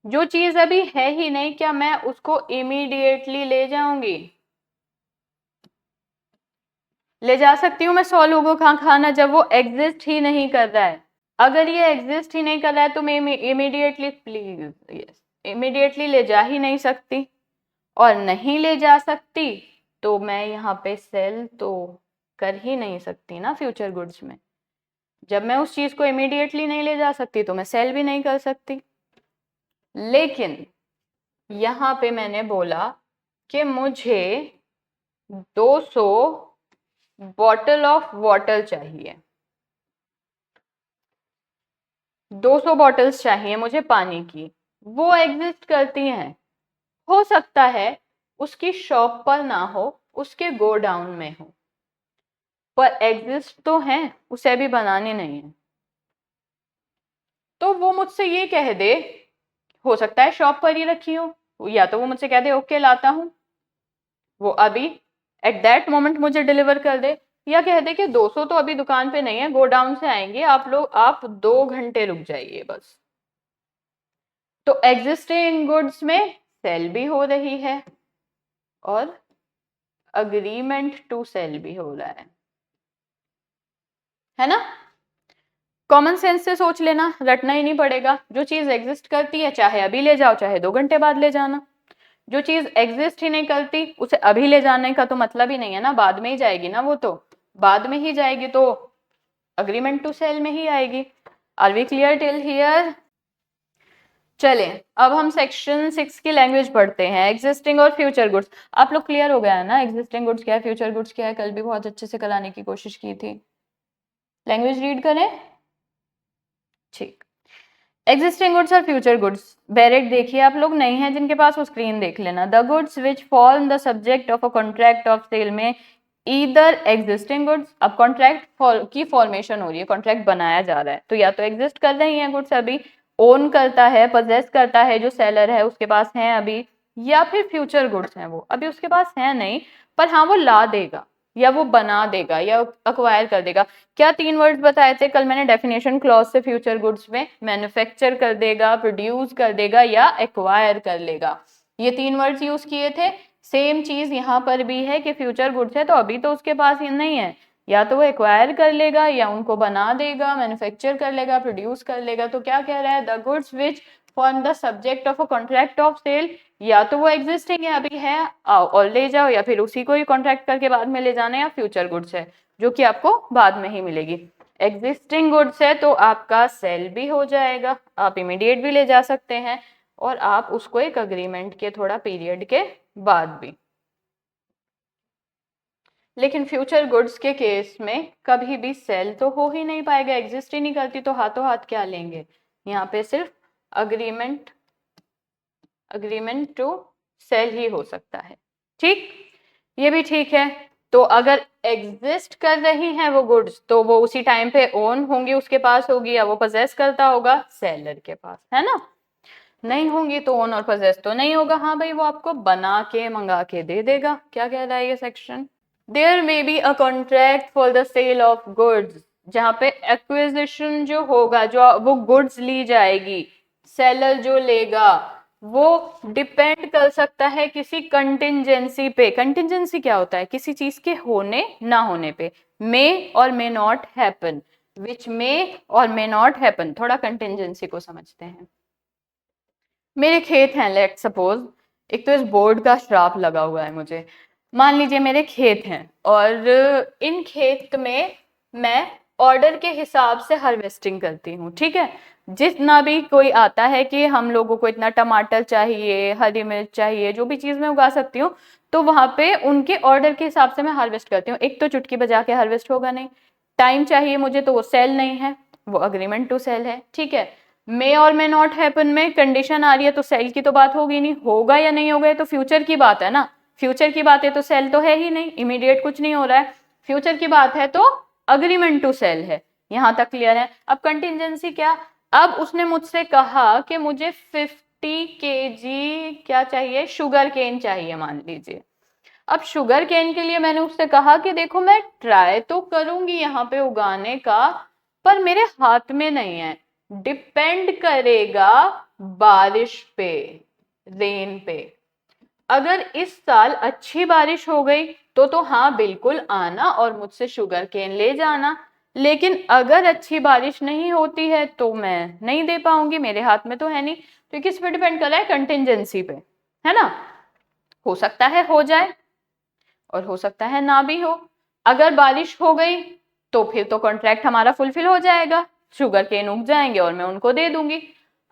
जो चीज अभी है ही नहीं, क्या मैं उसको इमीडिएटली ले जाऊंगी? ले जा सकती हूँ मैं 100 लोगों का खाना जब वो एग्जिस्ट ही नहीं कर रहा है। अगर ये एग्जिस्ट ही नहीं कर रहा है तो मैं इमीडिएटली, प्लीज यस, इमीडिएटली ले जा ही नहीं सकती, और नहीं ले जा सकती तो मैं यहाँ पे सेल तो कर ही नहीं सकती ना फ्यूचर गुड्स में। जब मैं उस चीज को इमीडिएटली नहीं ले जा सकती तो मैं सेल भी नहीं कर सकती। लेकिन यहाँ पे मैंने बोला कि मुझे 200 बॉटल ऑफ वाटर चाहिए, 200 बॉटल्स चाहिए मुझे पानी की, वो एग्जिस्ट करती हैं। हो सकता है उसकी शॉप पर ना हो, उसके गोडाउन में हो, पर एग्जिस्ट तो है, उसे अभी बनाने नहीं है। तो वो मुझसे ये कह दे, हो सकता है शॉप पर ही रखी हो, या तो वो मुझसे कह दे ओके लाता हूं, वो अभी एट दैट मोमेंट मुझे डिलीवर कर दे, या कह दे कि 200 तो अभी दुकान पे नहीं है, गोडाउन से आएंगे आप लोग, आप 2 घंटे रुक जाइए बस। तो एग्जिस्टिंग गुड्स में सेल भी हो रही है और अग्रीमेंट टू सेल भी हो रहा है ना। कॉमन सेंस से सोच लेना, रटना ही नहीं पड़ेगा। जो चीज एग्जिस्ट करती है चाहे अभी ले जाओ चाहे 2 घंटे बाद ले जाना, जो चीज एग्जिस्ट ही नहीं करती उसे अभी ले जाने का तो मतलब ही नहीं है ना, बाद में ही जाएगी ना, वो तो बाद में ही जाएगी, तो अग्रीमेंट टू सेल में ही आएगी। Are we clear till here? चले अब हम सेक्शन 6 की लैंग्वेज पढ़ते हैं, एग्जिस्टिंग और फ्यूचर गुड्स। आप लोग क्लियर हो गया है ना एग्जिस्टिंग गुड्स क्या है, फ्यूचर गुड्स क्या है? कल भी बहुत अच्छे से कराने की कोशिश की थी। लैंग्वेज रीड करें, ठीक। एग्जिस्टिंग गुड्स और फ्यूचर गुड्स, बैरेट देखिए आप लोग, नहीं है जिनके पास वो स्क्रीन देख लेना। The goods which fall in the subject of a contract of sale में ईदर एग्जिस्टिंग गुड्स, अब कॉन्ट्रैक्ट की फॉर्मेशन हो रही है, कॉन्ट्रैक्ट बनाया जा रहा है, तो या तो एग्जिस्ट कर रही है गुड्स अभी, ओन करता है, पोजेस करता है जो सेलर है उसके पास है अभी, या फिर फ्यूचर गुड्स हैं वो अभी उसके पास है नहीं, पर हाँ वो ला देगा या वो बना देगा या अक्वायर कर देगा। क्या 3 वर्ड्स बताए थे कल मैंने डेफिनेशन क्लॉज से फ्यूचर गुड्स में? मैन्युफैक्चर कर देगा, प्रोड्यूस कर देगा या एक्वायर कर लेगा, ये 3 वर्ड्स यूज किए थे। सेम चीज यहाँ पर भी है कि फ्यूचर गुड्स है तो अभी तो उसके पास ही नहीं है, या तो वो एक्वायर कर लेगा या उनको बना देगा, मैन्युफैक्चर कर लेगा, प्रोड्यूस कर लेगा। तो क्या कह रहा है, the goods which form the subject of a contract of sale, या तो वो एग्जिस्टिंग है अभी है आओ और ले जाओ, या फिर उसी को ही कॉन्ट्रैक्ट करके बाद में ले जाना, या फ्यूचर गुड्स है जो कि आपको बाद में ही मिलेगी। एग्जिस्टिंग गुड्स है तो आपका सेल भी हो जाएगा, आप इमीडिएट भी ले जा सकते हैं और आप उसको एक अग्रीमेंट के थोड़ा पीरियड के बाद भी। लेकिन फ्यूचर गुड्स के केस में कभी भी सेल तो हो ही नहीं पाएगा, एग्जिस्ट ही नहीं करती, तो हाथों हाथ क्या लेंगे, यहाँ पे सिर्फ अग्रीमेंट टू सेल ही हो सकता है। ठीक, ये भी ठीक है। तो अगर एग्जिस्ट कर रही हैं वो गुड्स तो वो उसी टाइम पे ओन होंगी, उसके पास होगी, या वो पोजेस करता होगा सेलर के पास, है ना। नहीं होंगी तो ओन और पोजेस तो नहीं होगा, हाँ भाई वो आपको बना के मंगा के दे देगा। क्या कह रहा है ये सेक्शन? There may be a contract for the sale of goods, जहाँ पे एक्विजिशन जो होगा, जो वो गुड्स ली जाएगी, सेलर जो लेगा वो डिपेंड कर सकता है किसी कंटिंजेंसी पे। कंटिंजेंसी क्या होता है? किसी चीज के होने ना होने पे। मे और मे नॉट हैपन, विच मे और मे नॉट हैपन, थोड़ा कंटिंजेंसी को समझते हैं। मेरे खेत हैं, लेट सपोज, एक तो इस बोर्ड का श्राप लगा हुआ है मुझे, मान लीजिए मेरे खेत हैं और इन खेत में मैं ऑर्डर के हिसाब से हार्वेस्टिंग करती हूँ, ठीक है। जितना भी कोई आता है कि हम लोगों को इतना टमाटर चाहिए, हरी मिर्च चाहिए, जो भी चीज मैं उगा सकती हूँ, तो वहां पे उनके ऑर्डर के हिसाब से मैं हार्वेस्ट करती हूँ। एक तो चुटकी बजा के हार्वेस्ट होगा नहीं, टाइम चाहिए मुझे तो वो सेल नहीं है, वो अग्रीमेंट टू सेल है, ठीक है। मे और मे नॉट हैपन में कंडीशन आ रही है तो सेल की तो बात होगी नहीं, होगा या नहीं होगा तो फ्यूचर की बात है ना, फ्यूचर की बात है तो सेल तो है ही नहीं, इमीडिएट कुछ नहीं हो रहा है, फ्यूचर की बात है तो अग्रीमेंट टू सेल है। यहां तक क्लियर है? अब कंटिजेंसी क्या, अब उसने मुझसे कहा कि मुझे 50 kg क्या चाहिए, शुगर केन चाहिए मान लीजिए। अब शुगर केन के लिए मैंने उससे कहा कि देखो मैं ट्राई तो करूंगी यहाँ पे उगाने का, पर मेरे हाथ में नहीं है, डिपेंड करेगा बारिश पे, रेन पे। अगर इस साल अच्छी बारिश हो गई तो हाँ बिल्कुल आना और मुझसे शुगर केन ले जाना, लेकिन अगर अच्छी बारिश नहीं होती है तो मैं नहीं दे पाऊंगी, मेरे हाथ में तो है नहीं। तो किस पे डिपेंड कर रहा है? कंटिजेंसी पे, है ना। हो सकता है हो जाए और हो सकता है ना भी हो। अगर बारिश हो गई तो फिर तो कॉन्ट्रैक्ट हमारा फुलफिल हो जाएगा, शुगर केन उग जाएंगे और मैं उनको दे दूंगी।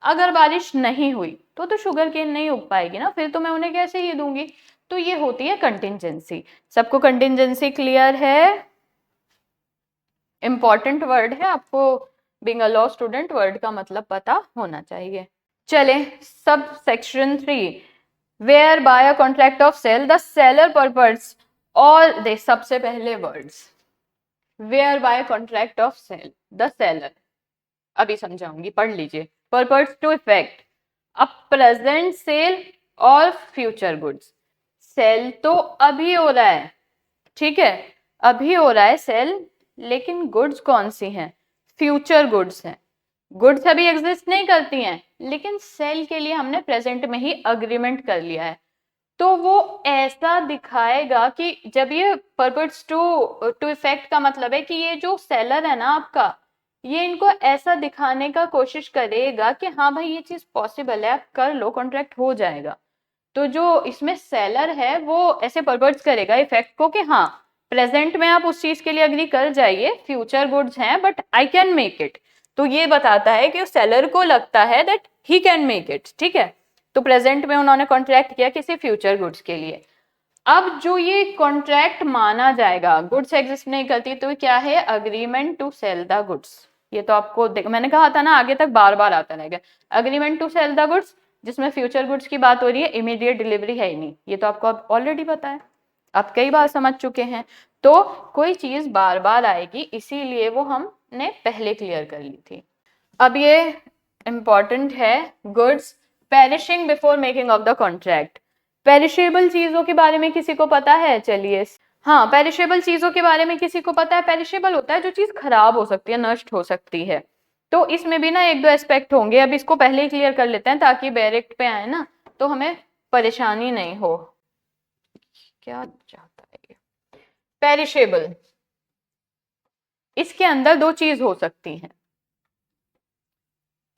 अगर बारिश नहीं हुई तो शुगर केन नहीं उग पाएगी ना, फिर तो मैं उन्हें कैसे ही दूंगी। तो ये होती है कंटिजेंसी। सबको कंटिजेंसी क्लियर है? इंपॉर्टेंट वर्ड है, आपको being a law student word का मतलब पता होना चाहिए। चले सब section 3, whereby a contract of sale the seller purpose, और दे सबसे पहले words whereby contract of sale the seller, अभी समझाऊंगी, पढ़ लीजिए। Purpose to effect a present sale और फ्यूचर गुड्स, सेल तो अभी हो रहा है, ठीक है, अभी हो रहा है सेल, लेकिन गुड्स कौन सी हैं? फ्यूचर गुड्स हैं। गुड्स अभी एग्जिस्ट नहीं करती हैं, लेकिन सेल के लिए हमने प्रेजेंट में ही अग्रीमेंट कर लिया है। तो वो ऐसा दिखाएगा कि जब ये परपर्ट्स टू इफेक्ट का मतलब है कि ये जो सेलर है ना आपका, ये इनको ऐसा दिखाने का कोशिश करेगा कि हाँ भाई ये चीज पॉसिबल है, आप कर लो, कॉन्ट्रैक्ट हो जाएगा। तो जो इसमें सेलर है वो ऐसे परवर्ट्स करेगा इफेक्ट को कि हाँ प्रेजेंट में आप उस चीज के लिए अग्री कर जाइए, फ्यूचर गुड्स हैं but I can make it. तो ये बताता है कि सेलर को लगता है that he can make it, ठीक है। तो प्रेजेंट में उन्होंने कॉन्ट्रैक्ट किया किसी फ्यूचर गुड्स के लिए। अब जो ये कॉन्ट्रैक्ट माना जाएगा, गुड्स एग्जिस्ट नहीं करती, तो क्या है? Agreement to sale the goods. ये तो आपको मैंने कहा था ना, आगे तक बार बार आता रहेगा। Agreement to sale the goods, जिसमें फ्यूचर गुड्स की बात हो रही है, इमीडिएट डिलीवरी है ही नहीं, ये तो आपको अब ऑलरेडी पता है, आप कई बार समझ चुके हैं। तो कोई चीज बार बार आएगी, इसीलिए वो हमने पहले क्लियर कर ली थी। अब ये इंपॉर्टेंट है, goods perishing before making of the contract. Perishable चीजों के बारे में किसी को पता है? चलिए, हाँ, पेरिशेबल चीजों के बारे में किसी को पता है? पेरिशेबल होता है जो चीज खराब हो सकती है, नष्ट हो सकती है। तो इसमें भी ना एक दो एस्पेक्ट होंगे, अब इसको पहले ही क्लियर कर लेते हैं ताकि डायरेक्ट पे आए ना तो हमें परेशानी नहीं हो। क्या चाहता है ये? पेरिशेबल, इसके अंदर दो चीज हो सकती हैं।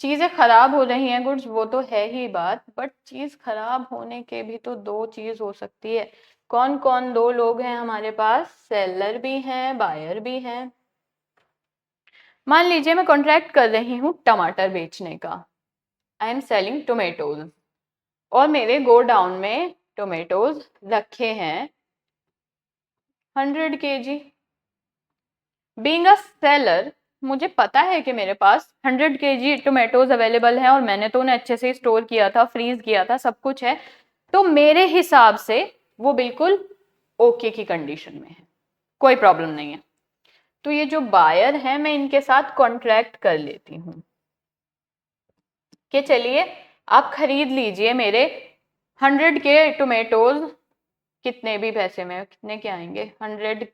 चीजें खराब हो रही हैं गुड्स, वो तो है ही बात, बट चीज खराब होने के भी तो दो चीज हो सकती है। कौन कौन दो लोग हैं हमारे पास? सेलर भी हैं, बायर भी हैं। मान लीजिए मैं कॉन्ट्रैक्ट कर रही हूँ टमाटर बेचने का, आई एम सेलिंग टोमेटोज, और मेरे गोडाउन में टोमेटोज रखे हैं 100 kg। बीइंग अ सेलर, मुझे पता है कि मेरे पास 100 kg टोमेटोज अवेलेबल हैं और मैंने तो उन्हें अच्छे से स्टोर किया था, फ्रीज किया था, सब कुछ है। तो मेरे हिसाब से वो बिल्कुल ओके की कंडीशन में है, कोई प्रॉब्लम नहीं है। तो ये जो बायर है, मैं इनके साथ कॉन्ट्रैक्ट कर लेती हूँ कि चलिए आप खरीद लीजिए मेरे 100 के टोमेटोज, कितने भी पैसे में, कितने के आएंगे, 100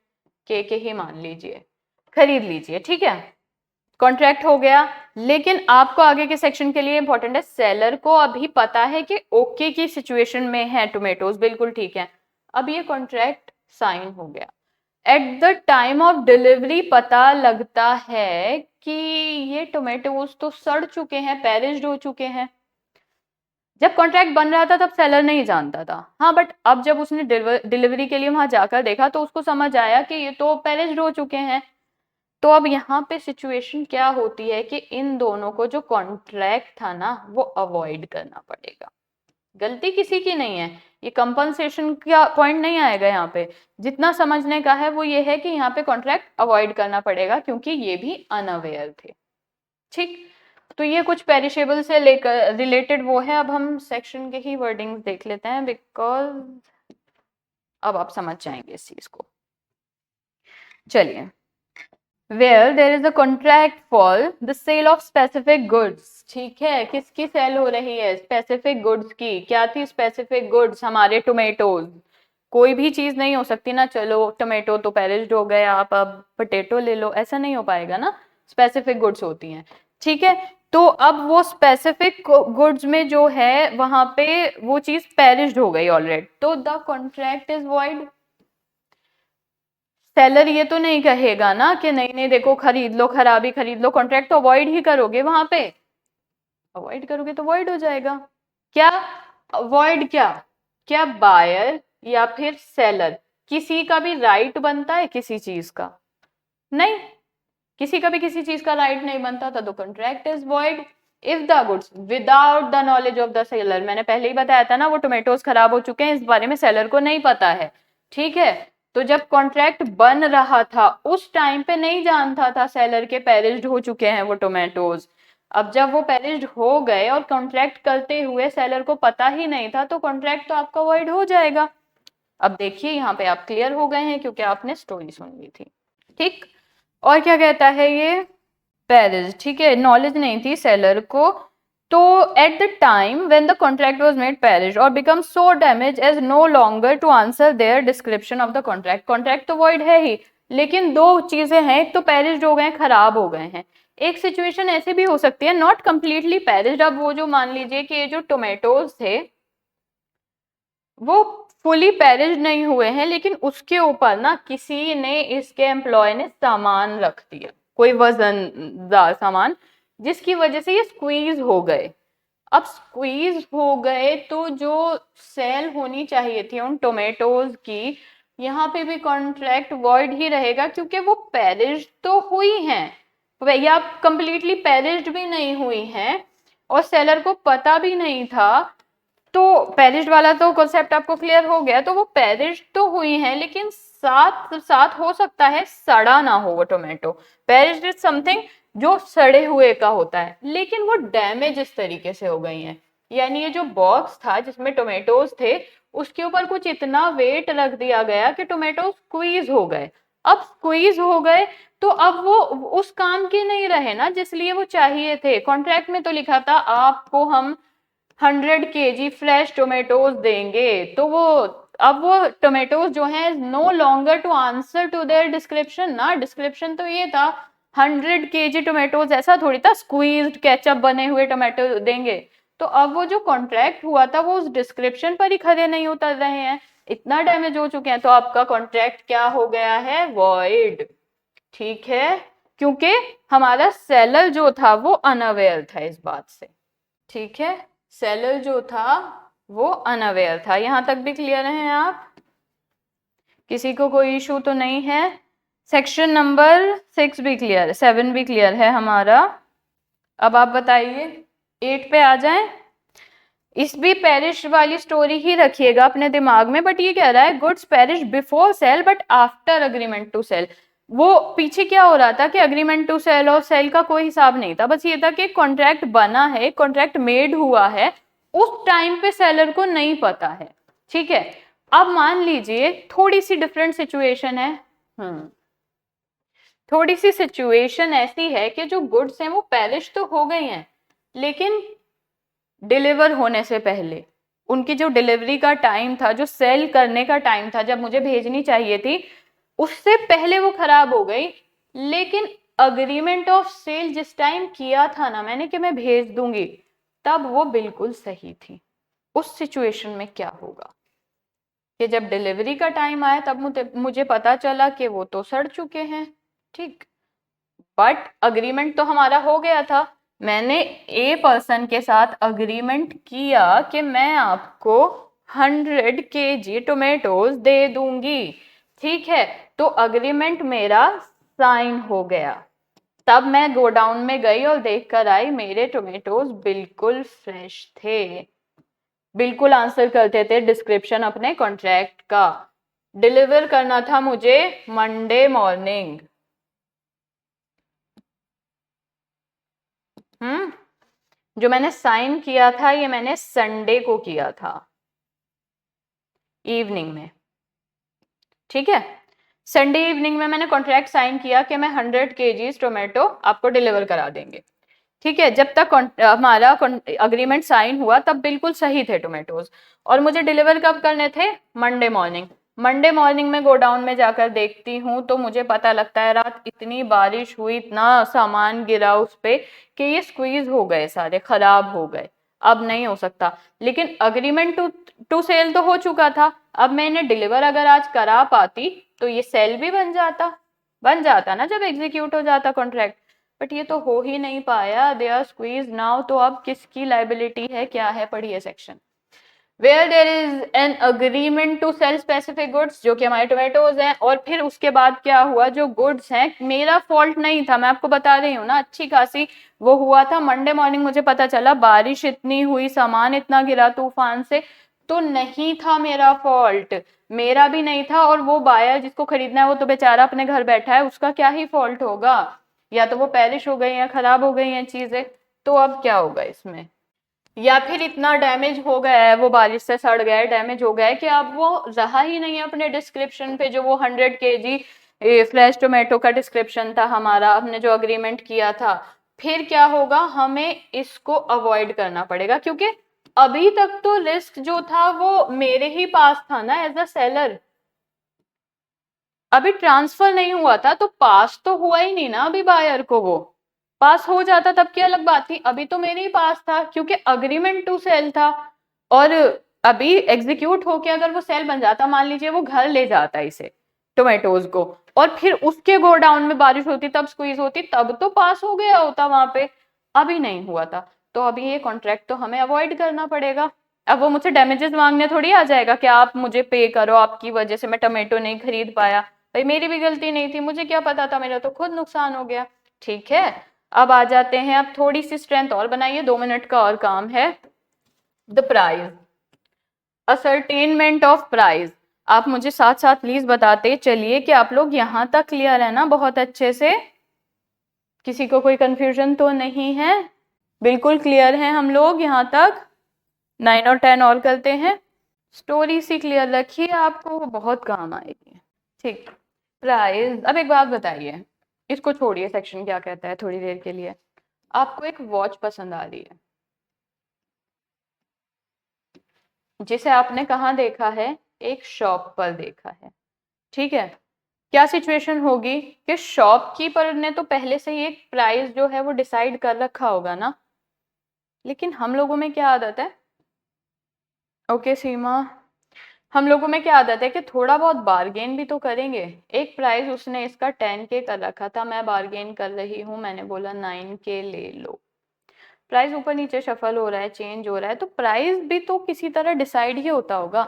के ही मान लीजिए, खरीद लीजिए, ठीक है, कॉन्ट्रैक्ट हो गया। लेकिन आपको आगे के सेक्शन के लिए इंपॉर्टेंट है, सेलर को अभी पता है कि ओके की सिचुएशन में है टोमेटोज, बिल्कुल ठीक है। अब ये कॉन्ट्रैक्ट साइन हो गया, eight the time of delivery पता लगता है कि ये टोमेटोज तो सड़ चुके हैं, पेरिश्ड हो चुके हैं। जब कॉन्ट्रैक्ट बन रहा था तब सेलर नहीं जानता था, हाँ, बट अब जब उसने डिलीवरी के लिए वहां जाकर देखा तो उसको समझ आया कि ये तो पेरिश्ड हो चुके हैं। तो अब यहाँ पे सिचुएशन क्या होती है कि इन दोनों को जो कॉन्ट्रैक्ट था ना वो अवॉइड करना पड़ेगा। गलती किसी की नहीं है, ये कंपनसेशन का पॉइंट नहीं आएगा यहाँ पे। जितना समझने का है वो ये है कि यहाँ पे कॉन्ट्रैक्ट अवॉइड करना पड़ेगा क्योंकि ये भी अनअवेयर थे, ठीक। तो ये कुछ पेरिशेबल से लेकर रिलेटेड वो है। अब हम सेक्शन के ही वर्डिंग्स देख लेते हैं, बिकॉज अब आप समझ जाएंगे इस चीज को। चलिए, where there is a contract for the sale of specific goods, ठीक है, किसकी सेल हो रही है? स्पेसिफिक गुड्स की। क्या थी स्पेसिफिक गुड्स? हमारे टोमेटोज। कोई भी चीज नहीं हो सकती ना, चलो टोमेटो तो पेरिश्ड हो गए, आप अब पोटैटो ले लो, ऐसा नहीं हो पाएगा ना, स्पेसिफिक गुड्स होती हैं, ठीक है। तो अब वो स्पेसिफिक गुड्स में जो है वहां पे वो चीज पेरिश्ड हो गई ऑलरेडी, तो the contract is void. Seller ये तो नहीं कहेगा ना कि नहीं नहीं देखो खरीद लो, खराबी खरीद लो, कॉन्ट्रैक्ट तो अवॉइड ही करोगे, वहां पे अवॉइड करोगे तो वॉइड हो जाएगा। क्या अवॉइड? क्या बायर या फिर सेलर किसी का भी राइट बनता है किसी चीज का? नहीं, किसी का भी किसी चीज का राइट नहीं बनता था, तो contract is void if the goods without the knowledge of the seller. मैंने पहले ही बताया था ना, वो टोमेटोज खराब हो चुके हैं, इस बारे में सेलर को नहीं पता है, ठीक है। तो जब कॉन्ट्रैक्ट बन रहा था उस टाइम पे नहीं जानता था सेलर के पेरिश्ड हो चुके हैं वो टोमेटोज। अब जब वो पेरिश्ड हो गए और कॉन्ट्रैक्ट करते हुए सेलर को पता ही नहीं था, तो कॉन्ट्रैक्ट तो आपका वॉइड हो जाएगा। अब देखिए यहाँ पे आप क्लियर हो गए हैं क्योंकि आपने स्टोरी सुन ली थी, ठीक। और क्या कहता है ये? पेरिश, ठीक है, नॉलेज नहीं थी सेलर को। तो at the time when the contract was made perish और become so damage as no longer to answer their description of the contract. Contract तो वॉइड है ही, लेकिन दो चीजें हैं, एक तो पेरिश्ड हो गए, खराब हो गए हैं। एक सिचुएशन ऐसे भी हो सकती है नॉट कंप्लीटली पेरिश्ड। अब वो जो मान लीजिए कि ये जो टोमेटोज थे वो फुली पेरिश्ड नहीं हुए हैं, लेकिन उसके ऊपर ना किसी ने, इसके एम्प्लॉय ने सामान रख दिया, कोई वजनदार सामान, जिसकी वजह से ये स्क्वीज हो गए। अब स्क्वीज हो गए तो जो सेल होनी चाहिए थी उन टोमेटोज की, यहाँ पे भी कॉन्ट्रैक्ट वॉइड ही रहेगा, क्योंकि वो पेरिश्ड तो हुई हैं या कंप्लीटली पेरिश्ड भी नहीं हुई हैं, और सेलर को पता भी नहीं था। तो पेरिश्ड वाला तो कॉन्सेप्ट आपको क्लियर हो गया। तो वो पेरिश्ड तो हुई हैं, लेकिन साथ साथ हो सकता है सड़ा ना हो वो टोमेटो। पेरिश्ड इज समथिंग जो सड़े हुए का होता है, लेकिन वो डैमेज इस तरीके से हो गई हैं। यानी ये जो बॉक्स था जिसमें टोमेटोज थे, उसके ऊपर कुछ इतना वेट रख दिया गया कि टोमेटो स्क्वीज हो गए। अब स्क्वीज हो गए तो अब वो उस काम के नहीं रहे ना जिसलिए वो चाहिए थे। कॉन्ट्रैक्ट में तो लिखा था आपको हम 100 kg फ्रेश टोमेटोज देंगे, तो वो अब वो टोमेटोज जो है no longer to answer to their description ना। डिस्क्रिप्शन तो ये था 100 kg टोमेटोज, ऐसा थोड़ी था स्क्वीज्ड केचप बने हुए टोमेटो देंगे। तो अब वो जो कॉन्ट्रैक्ट हुआ था वो उस डिस्क्रिप्शन पर ही खरे नहीं उतर रहे हैं, इतना डैमेज हो चुके हैं, तो आपका कॉन्ट्रैक्ट क्या हो गया है, वॉइड। ठीक है, क्योंकि हमारा सेलर जो था वो अनअवेयर था इस बात से। ठीक है, सेलर जो था वो अनअवेयर था। यहां तक भी क्लियर हैं आप? किसी को कोई इशू तो नहीं है? सेक्शन नंबर 6 भी क्लियर है, 7 भी क्लियर है हमारा। अब आप बताइए 8 पे आ जाएं। इस भी पेरिश वाली स्टोरी ही रखिएगा अपने दिमाग में, बट ये कह रहा है goods perish before sale but after agreement to sell. वो पीछे क्या हो रहा था कि अग्रीमेंट टू सेल और सेल का कोई हिसाब नहीं था, बस ये था कि कॉन्ट्रैक्ट बना है, कॉन्ट्रैक्ट मेड हुआ है, उस टाइम पे सेलर को नहीं पता है। ठीक है, अब मान लीजिए थोड़ी सी डिफरेंट सिचुएशन है। थोड़ी सी सिचुएशन ऐसी है कि जो गुड्स हैं वो पेरिश तो हो गई हैं, लेकिन डिलीवर होने से पहले उनकी जो डिलीवरी का टाइम था, जो सेल करने का टाइम था, जब मुझे भेजनी चाहिए थी, उससे पहले वो खराब हो गई। लेकिन अग्रीमेंट ऑफ सेल जिस टाइम किया था ना मैंने कि मैं भेज दूंगी, तब वो बिल्कुल सही थी। उस सिचुएशन में क्या होगा कि जब डिलीवरी का टाइम आया तब मुझे पता चला कि वो तो सड़ चुके हैं। ठीक, बट अग्रीमेंट तो हमारा हो गया था। मैंने ए पर्सन के साथ अग्रीमेंट किया कि मैं आपको 100 kg टोमेटोज दे दूंगी। ठीक है, तो अग्रीमेंट मेरा साइन हो गया। तब मैं गोडाउन में गई और देख कर आई मेरे टोमेटोज बिल्कुल फ्रेश थे, बिल्कुल आंसर करते थे डिस्क्रिप्शन अपने कॉन्ट्रैक्ट का। डिलीवर करना था मुझे मंडे मॉर्निंग। जो मैंने साइन किया था ये मैंने संडे को किया था इवनिंग में। ठीक है, संडे इवनिंग में मैंने कॉन्ट्रैक्ट साइन किया कि मैं 100 kg टोमेटो आपको डिलीवर करा देंगे। ठीक है, जब तक हमारा अग्रीमेंट साइन हुआ तब बिल्कुल सही थे टोमेटोज, और मुझे डिलीवर कब करने थे, मंडे मॉर्निंग। मंडे मॉर्निंग में गोडाउन में जाकर देखती हूँ तो मुझे पता लगता है रात इतनी बारिश हुई, इतना सामान गिरा उस पे कि ये स्क्वीज हो गए, सारे खराब हो गए, अब नहीं हो सकता। लेकिन अग्रीमेंट टू सेल तो हो चुका था, अब मैं इन्हें डिलीवर अगर आज करा पाती तो ये सेल भी बन जाता ना जब एग्जीक्यूट हो जाता कॉन्ट्रैक्ट। बट ये तो हो ही नहीं पाया, दे आर स्क्वीज नाउ। तो अब किसकी लाइबिलिटी है, क्या है, पढ़िए section. Where there is an agreement to sell specific goods, जो कि हमारे टोमेटोज हैं, और फिर उसके बाद क्या हुआ, जो गुड्स हैं मेरा फॉल्ट नहीं था, मैं आपको बता रही हूँ ना, अच्छी खासी वो हुआ था। मंडे मॉर्निंग मुझे पता चला बारिश इतनी हुई, सामान इतना गिरा तूफान से, तो नहीं था मेरा फॉल्ट, मेरा भी नहीं था। और वो बायर जिसको खरीदना है वो तो बेचारा अपने घर बैठा है, उसका क्या ही फॉल्ट होगा, या तो वो पेरिश हो गई या खराब हो गई हैं चीजें। तो अब क्या होगा इसमें, या फिर इतना डैमेज हो गया है, वो बारिश से सड़ गया है, डैमेज हो गया है कि अब वो रहा ही नहीं अपने डिस्क्रिप्शन पे, जो वो 100 kg फ्रेश टोमेटो का डिस्क्रिप्शन था हमारा, हमने जो अग्रीमेंट किया था। फिर क्या होगा, हमें इसको अवॉइड करना पड़ेगा, क्योंकि अभी तक तो रिस्क जो था वो मेरे ही पास था ना एज अ सेलर। अभी ट्रांसफर नहीं हुआ था तो पास तो हुआ ही नहीं ना अभी बायर को, वो पास हो जाता तब की अलग बात थी, अभी तो मेरे ही पास था क्योंकि अग्रीमेंट टू सेल था। और अभी एग्जीक्यूट होके अगर वो सेल बन जाता, मान लीजिए वो घर ले जाता इसे टोमेटोज को, और फिर उसके गोडाउन में बारिश होती तब स्क्वीज होती, तब तो पास हो गया होता वहां पे, अभी नहीं हुआ था। तो अभी ये कॉन्ट्रैक्ट तो हमें अवॉइड करना पड़ेगा। अब वो मुझसे डैमेजेस मांगने थोड़ी आ जाएगा कि आप मुझे पे करो, आपकी वजह से मैं टोमेटो नहीं खरीद पाया। भाई मेरी भी गलती नहीं थी, मुझे क्या पता था, मेरा तो खुद नुकसान हो गया। ठीक है, अब आ जाते हैं, अब थोड़ी सी स्ट्रेंथ और बनाइए, 2 मिनट का और काम है। The price, ascertainment of price. आप मुझे साथ साथ प्लीज बताते चलिए कि आप लोग यहाँ तक क्लियर है ना बहुत अच्छे से, किसी को कोई कंफ्यूजन तो नहीं है? बिल्कुल क्लियर है हम लोग यहाँ तक? 9 और 10 और करते हैं। स्टोरी सी क्लियर रखिए, आपको वो बहुत काम आएगी। ठीक, प्राइस। अब एक बात बताइए, इसको छोड़िए सेक्शन क्या कहता है थोड़ी देर के लिए। आपको एक वॉच पसंद आ रही है, जिसे आपने कहाँ देखा है? एक शॉप पर देखा है। ठीक है, क्या सिचुएशन होगी कि शॉपकीपर ने तो पहले से ही एक प्राइस जो है वो डिसाइड कर रखा होगा ना, लेकिन हम लोगों में क्या आदत है? ओके सीमा, हम लोगों में क्या आदत है कि थोड़ा बहुत बार्गेन भी तो करेंगे। एक प्राइस उसने इसका 10K कर रखा था, मैं बार्गेन कर रही हूँ, मैंने बोला 9K ले लो। प्राइस ऊपर नीचे शफल हो रहा है, चेंज हो रहा है, तो प्राइस भी तो किसी तरह डिसाइड ही होता होगा।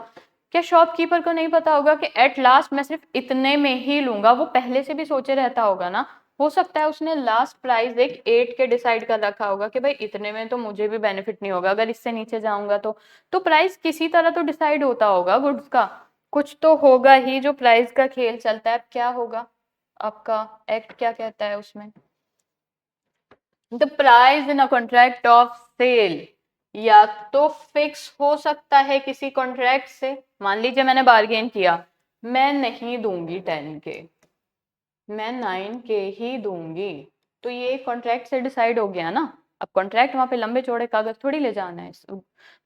क्या शॉपकीपर को नहीं पता होगा कि एट लास्ट मैं सिर्फ इतने में ही लूंगा? वो पहले से भी सोचे रहता होगा ना। हो सकता है उसने लास्ट प्राइस एक 8K डिसाइड कर रखा होगा कि भाई इतने में तो मुझे भी बेनिफिट नहीं होगा, अगर इससे नीचे जाऊंगा तो प्राइस किसी तरह तो डिसाइड होता होगा गुड्स का, कुछ तो होगा ही जो प्राइस का खेल चलता है। अब क्या होगा आपका एक्ट, क्या कहता है उसमें? The price in a contract of sale या तो फिक्स हो सकता है किसी कॉन्ट्रैक्ट से, मान लीजिए मैंने बार्गेन किया, मैं नहीं दूंगी 10K, मैं 9K ही दूंगी, तो ये कॉन्ट्रैक्ट से डिसाइड हो गया ना। अब कॉन्ट्रैक्ट वहां पे लंबे चौड़े कागज थोड़ी ले जाना है,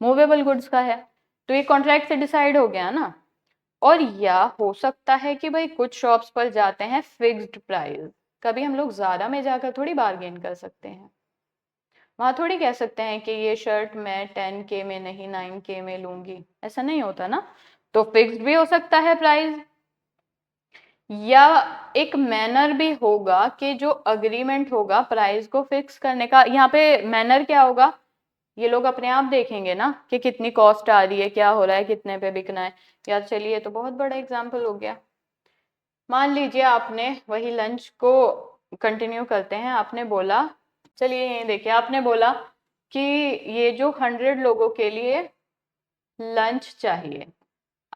मूवेबल गुड्स का है, तो ये कॉन्ट्रैक्ट से डिसाइड हो गया ना। और या हो सकता है कि भाई कुछ शॉप्स पर जाते हैं फिक्स्ड प्राइस, कभी हम लोग ज्यादा में जाकर थोड़ी बार्गेन कर सकते हैं, वहां थोड़ी कह सकते हैं कि ये शर्ट मैं 10K में नहीं 9K में लूंगी, ऐसा नहीं होता ना। तो फिक्स्ड भी हो सकता है प्राइस, या एक मैनर भी होगा कि जो अग्रीमेंट होगा प्राइस को फिक्स करने का, यहाँ पे मैनर क्या होगा, ये लोग अपने आप देखेंगे ना कि कितनी कॉस्ट आ रही है, क्या हो रहा है, कितने पे बिकना है। यार चलिए, तो बहुत बड़ा एग्जाम्पल हो गया। मान लीजिए आपने वही लंच को कंटिन्यू करते हैं, आपने बोला, चलिए यही देखिए, आपने बोला कि ये जो 100 लोगों के लिए लंच चाहिए,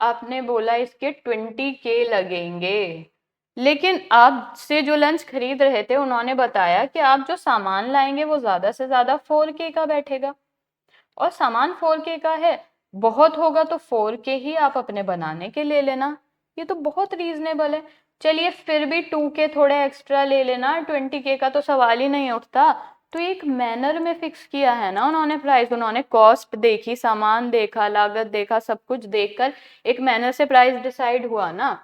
आपने बोला इसके 20K लगेंगे, लेकिन आपसे जो लंच खरीद रहे थे उन्होंने बताया कि आप जो सामान लाएंगे वो ज्यादा से ज्यादा 4K का बैठेगा, और सामान 4K का है, बहुत होगा तो 4K ही आप अपने बनाने के ले लेना, ये तो बहुत रीजनेबल है। चलिए फिर भी 2K थोड़े एक्स्ट्रा ले लेना, 20K का तो सवाल ही नहीं उठता। तो एक मैनर में फिक्स किया है ना उन्होंने प्राइस, उन्होंने कॉस्ट देखी, सामान देखा, लागत देखा, सब कुछ देखकर एक मैनर से प्राइस डिसाइड हुआ ना।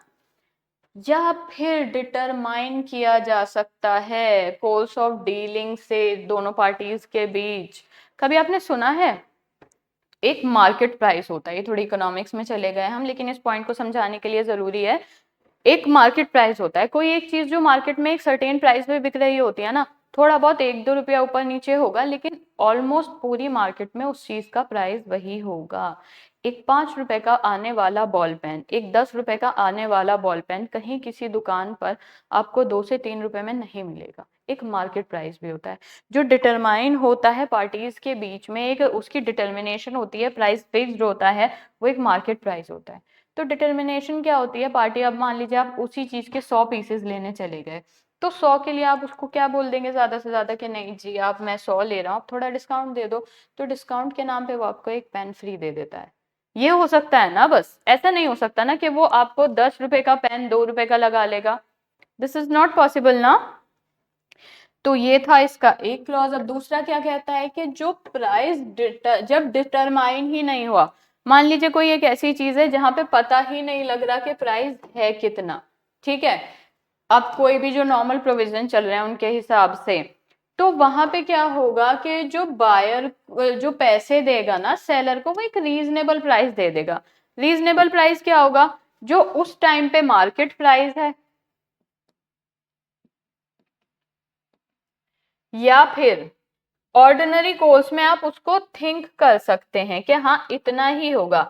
या फिर डिटरमाइन किया जा सकता है कोर्स ऑफ डीलिंग से दोनों पार्टीज के बीच। कभी आपने सुना है एक मार्केट प्राइस होता है, ये थोड़ी इकोनॉमिक्स में चले गए हम, लेकिन इस पॉइंट को समझाने के लिए जरूरी है। एक मार्केट प्राइस होता है, कोई एक चीज जो मार्केट में एक सर्टेन प्राइस पे बिक रही होती है ना, थोड़ा बहुत 1-2 रुपया ऊपर नीचे होगा, लेकिन ऑलमोस्ट पूरी मार्केट में उस चीज का प्राइस वही होगा। एक 5 रुपए का आने वाला बॉल पेन, एक 10 रुपए का आने वाला बॉल पेन कहीं किसी दुकान पर आपको 2 से 3 रुपए में नहीं मिलेगा। एक मार्केट प्राइस भी होता है जो डिटरमाइन होता है पार्टीज के बीच में, एक उसकी डिटर्मिनेशन होती है, प्राइस फिक्स्ड होता है, वो एक मार्केट प्राइस होता है। तो डिटर्मिनेशन क्या होती है, पार्टी, अब मान लीजिए आप उसी चीज के 100 पीसेस लेने चले गए, तो 100 के लिए आप उसको क्या बोल देंगे ज्यादा से ज्यादा कि नहीं जी आप, मैं 100 ले रहा हूँ, आप थोड़ा डिस्काउंट दे दो, तो डिस्काउंट के नाम पे वो आपको एक पेन फ्री दे देता है। ये हो सकता है ना, बस ऐसा नहीं हो सकता ना कि वो आपको 10 रुपए का पेन 2 रुपए का लगा लेगा, दिस इज नॉट पॉसिबल ना। तो ये था इसका एक क्लॉज। अब दूसरा क्या कहता है कि जो प्राइस जब डिटरमाइन ही नहीं हुआ, मान लीजिए कोई एक ऐसी चीज है जहां पे पता ही नहीं लग रहा कि प्राइस है कितना, ठीक है, अब कोई भी जो नॉर्मल प्रोविजन चल रहे हैं उनके हिसाब से, तो वहां पे क्या होगा कि जो बायर जो पैसे देगा ना सेलर को, वो एक रीजनेबल प्राइस दे देगा। रीजनेबल प्राइस क्या होगा? जो उस टाइम पे मार्केट प्राइस है, या फिर ऑर्डिनरी कोर्स में आप उसको थिंक कर सकते हैं कि हाँ इतना ही होगा।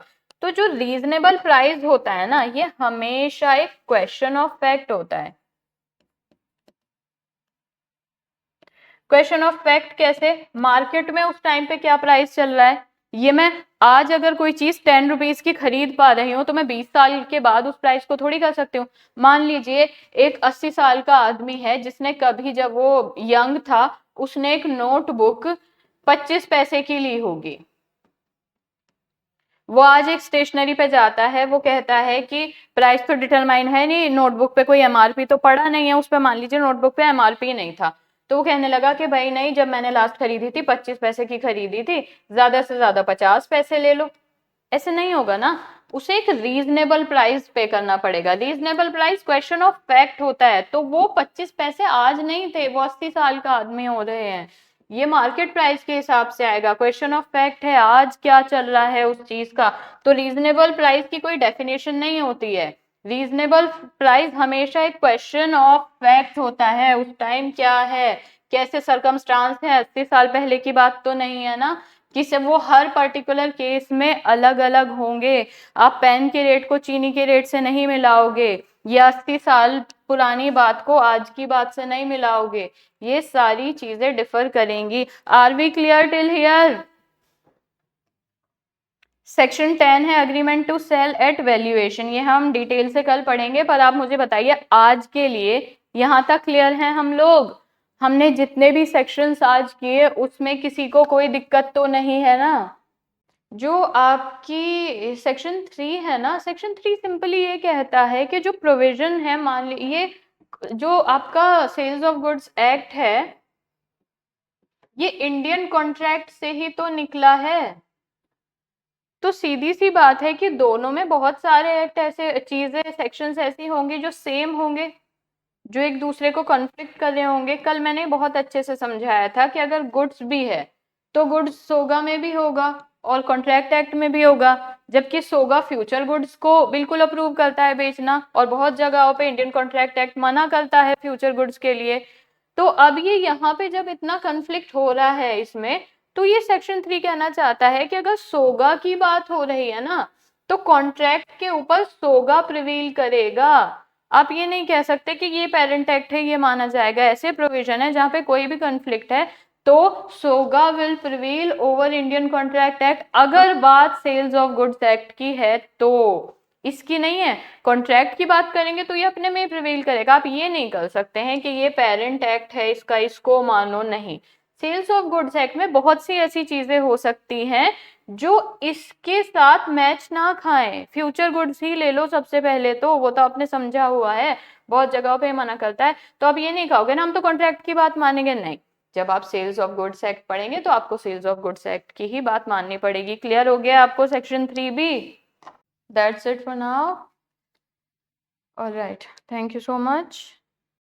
तो जो रीजनेबल प्राइस होता है ना, ये हमेशा एक क्वेश्चन ऑफ फैक्ट होता है। क्वेश्चन ऑफ फैक्ट कैसे? मार्केट में उस टाइम पे क्या प्राइस चल रहा है, ये मैं आज अगर कोई चीज 10 रुपीज की खरीद पा रही हूँ तो मैं 20 साल के बाद उस प्राइस को थोड़ी कर सकती हूँ। मान लीजिए एक 80 साल का आदमी है जिसने कभी जब वो यंग था उसने एक नोटबुक 25 पैसे की ली होगी, वो आज एक स्टेशनरी पे जाता है, वो कहता है कि प्राइस तो डिटरमाइन है नहीं, नोटबुक पे कोई एमआरपी तो पड़ा नहीं है उस पे, मान लीजिए नोटबुक पे एमआरपी नहीं था, तो वो कहने लगा कि भाई नहीं, जब मैंने लास्ट खरीदी थी 25 पैसे की खरीदी थी, ज्यादा से ज्यादा 50 पैसे ले लो। ऐसे नहीं होगा ना, उसे एक रीजनेबल प्राइस पे करना पड़ेगा। Reasonable price question of fact होता है, तो वो 25 पैसे आज नहीं थे, वो 80 साल का आदमी हो रहे हैं, ये मार्केट प्राइस के हिसाब से आएगा। क्वेश्चन ऑफ फैक्ट है आज क्या चल रहा है उस चीज का। तो रीजनेबल प्राइस की कोई डेफिनेशन नहीं होती है, रीजनेबल प्राइस हमेशा एक क्वेश्चन ऑफ फैक्ट होता है। उस टाइम क्या है, कैसे सरकमस्टांस है, 80 साल पहले की बात तो नहीं है ना, कि सब वो हर पर्टिकुलर केस में अलग अलग होंगे। आप पेन के रेट को चीनी के रेट से नहीं मिलाओगे, या 80 साल पुरानी बात को आज की बात से नहीं मिलाओगे, ये सारी चीजें डिफर करेंगी। Are we clear till here? Section 10 है agreement to sell at valuation, ये हम डिटेल से कल पढ़ेंगे, पर आप मुझे बताइए आज के लिए यहां तक क्लियर हैं हम लोग? हमने जितने भी सेक्शंस आज किए उसमें किसी को कोई दिक्कत तो नहीं है ना? जो आपकी सेक्शन 3 है ना, सेक्शन 3 सिंपली ये कहता है कि जो प्रोविजन है, मान लीजिए जो आपका सेल्स ऑफ गुड्स एक्ट है, ये इंडियन कॉन्ट्रैक्ट से ही तो निकला है। तो सीधी सी बात है कि दोनों में बहुत सारे एक्ट ऐसे चीजें सेक्शंस ऐसी होंगी जो सेम होंगे, जो एक दूसरे को कॉन्फ्लिक्ट कर रहे होंगे। कल मैंने बहुत अच्छे से समझाया था कि अगर गुड्स भी है तो गुड्स सोगा में भी होगा और कॉन्ट्रैक्ट एक्ट में भी होगा, जबकि सोगा फ्यूचर गुड्स को बिल्कुल अप्रूव करता है बेचना, और बहुत जगहों पे इंडियन कॉन्ट्रैक्ट एक्ट मना करता है फ्यूचर गुड्स के लिए। तो अब ये यहाँ पे जब इतना कन्फ्लिक्ट हो रहा है इसमें, तो ये सेक्शन 3 कहना चाहता है कि अगर सोगा की बात हो रही है ना, तो कॉन्ट्रैक्ट के ऊपर सोगा प्रिवील करेगा। आप ये नहीं कह सकते कि ये पेरेंट एक्ट है ये माना जाएगा। ऐसे प्रोविजन है जहां पे कोई भी कॉन्फ्लिक्ट है तो SOGA will prevail over Indian contract act, अगर बात सेल्स ऑफ गुड्स एक्ट की है तो। इसकी नहीं है, कॉन्ट्रैक्ट की बात करेंगे तो ये अपने में प्रिवील करेगा। आप ये नहीं कर सकते हैं कि ये पेरेंट एक्ट है इसका इसको मानो, नहीं। सेल्स ऑफ गुड्स एक्ट में बहुत सी ऐसी चीजें हो सकती हैं जो इसके साथ मैच ना खाएं। फ्यूचर गुड्स ही ले लो सबसे पहले, तो वो तो आपने समझा हुआ है, बहुत जगहों पे मना करता है। तो आप ये नहीं कहोगे ना हम तो कॉन्ट्रैक्ट की बात मानेंगे, नहीं। जब आप सेल्स ऑफ गुड्स एक्ट पढ़ेंगे तो आपको सेल्स ऑफ गुड्स एक्ट की ही बात माननी पड़ेगी। क्लियर हो गया आपको सेक्शन 3 भी? That's it for now. Alright, thank you so much.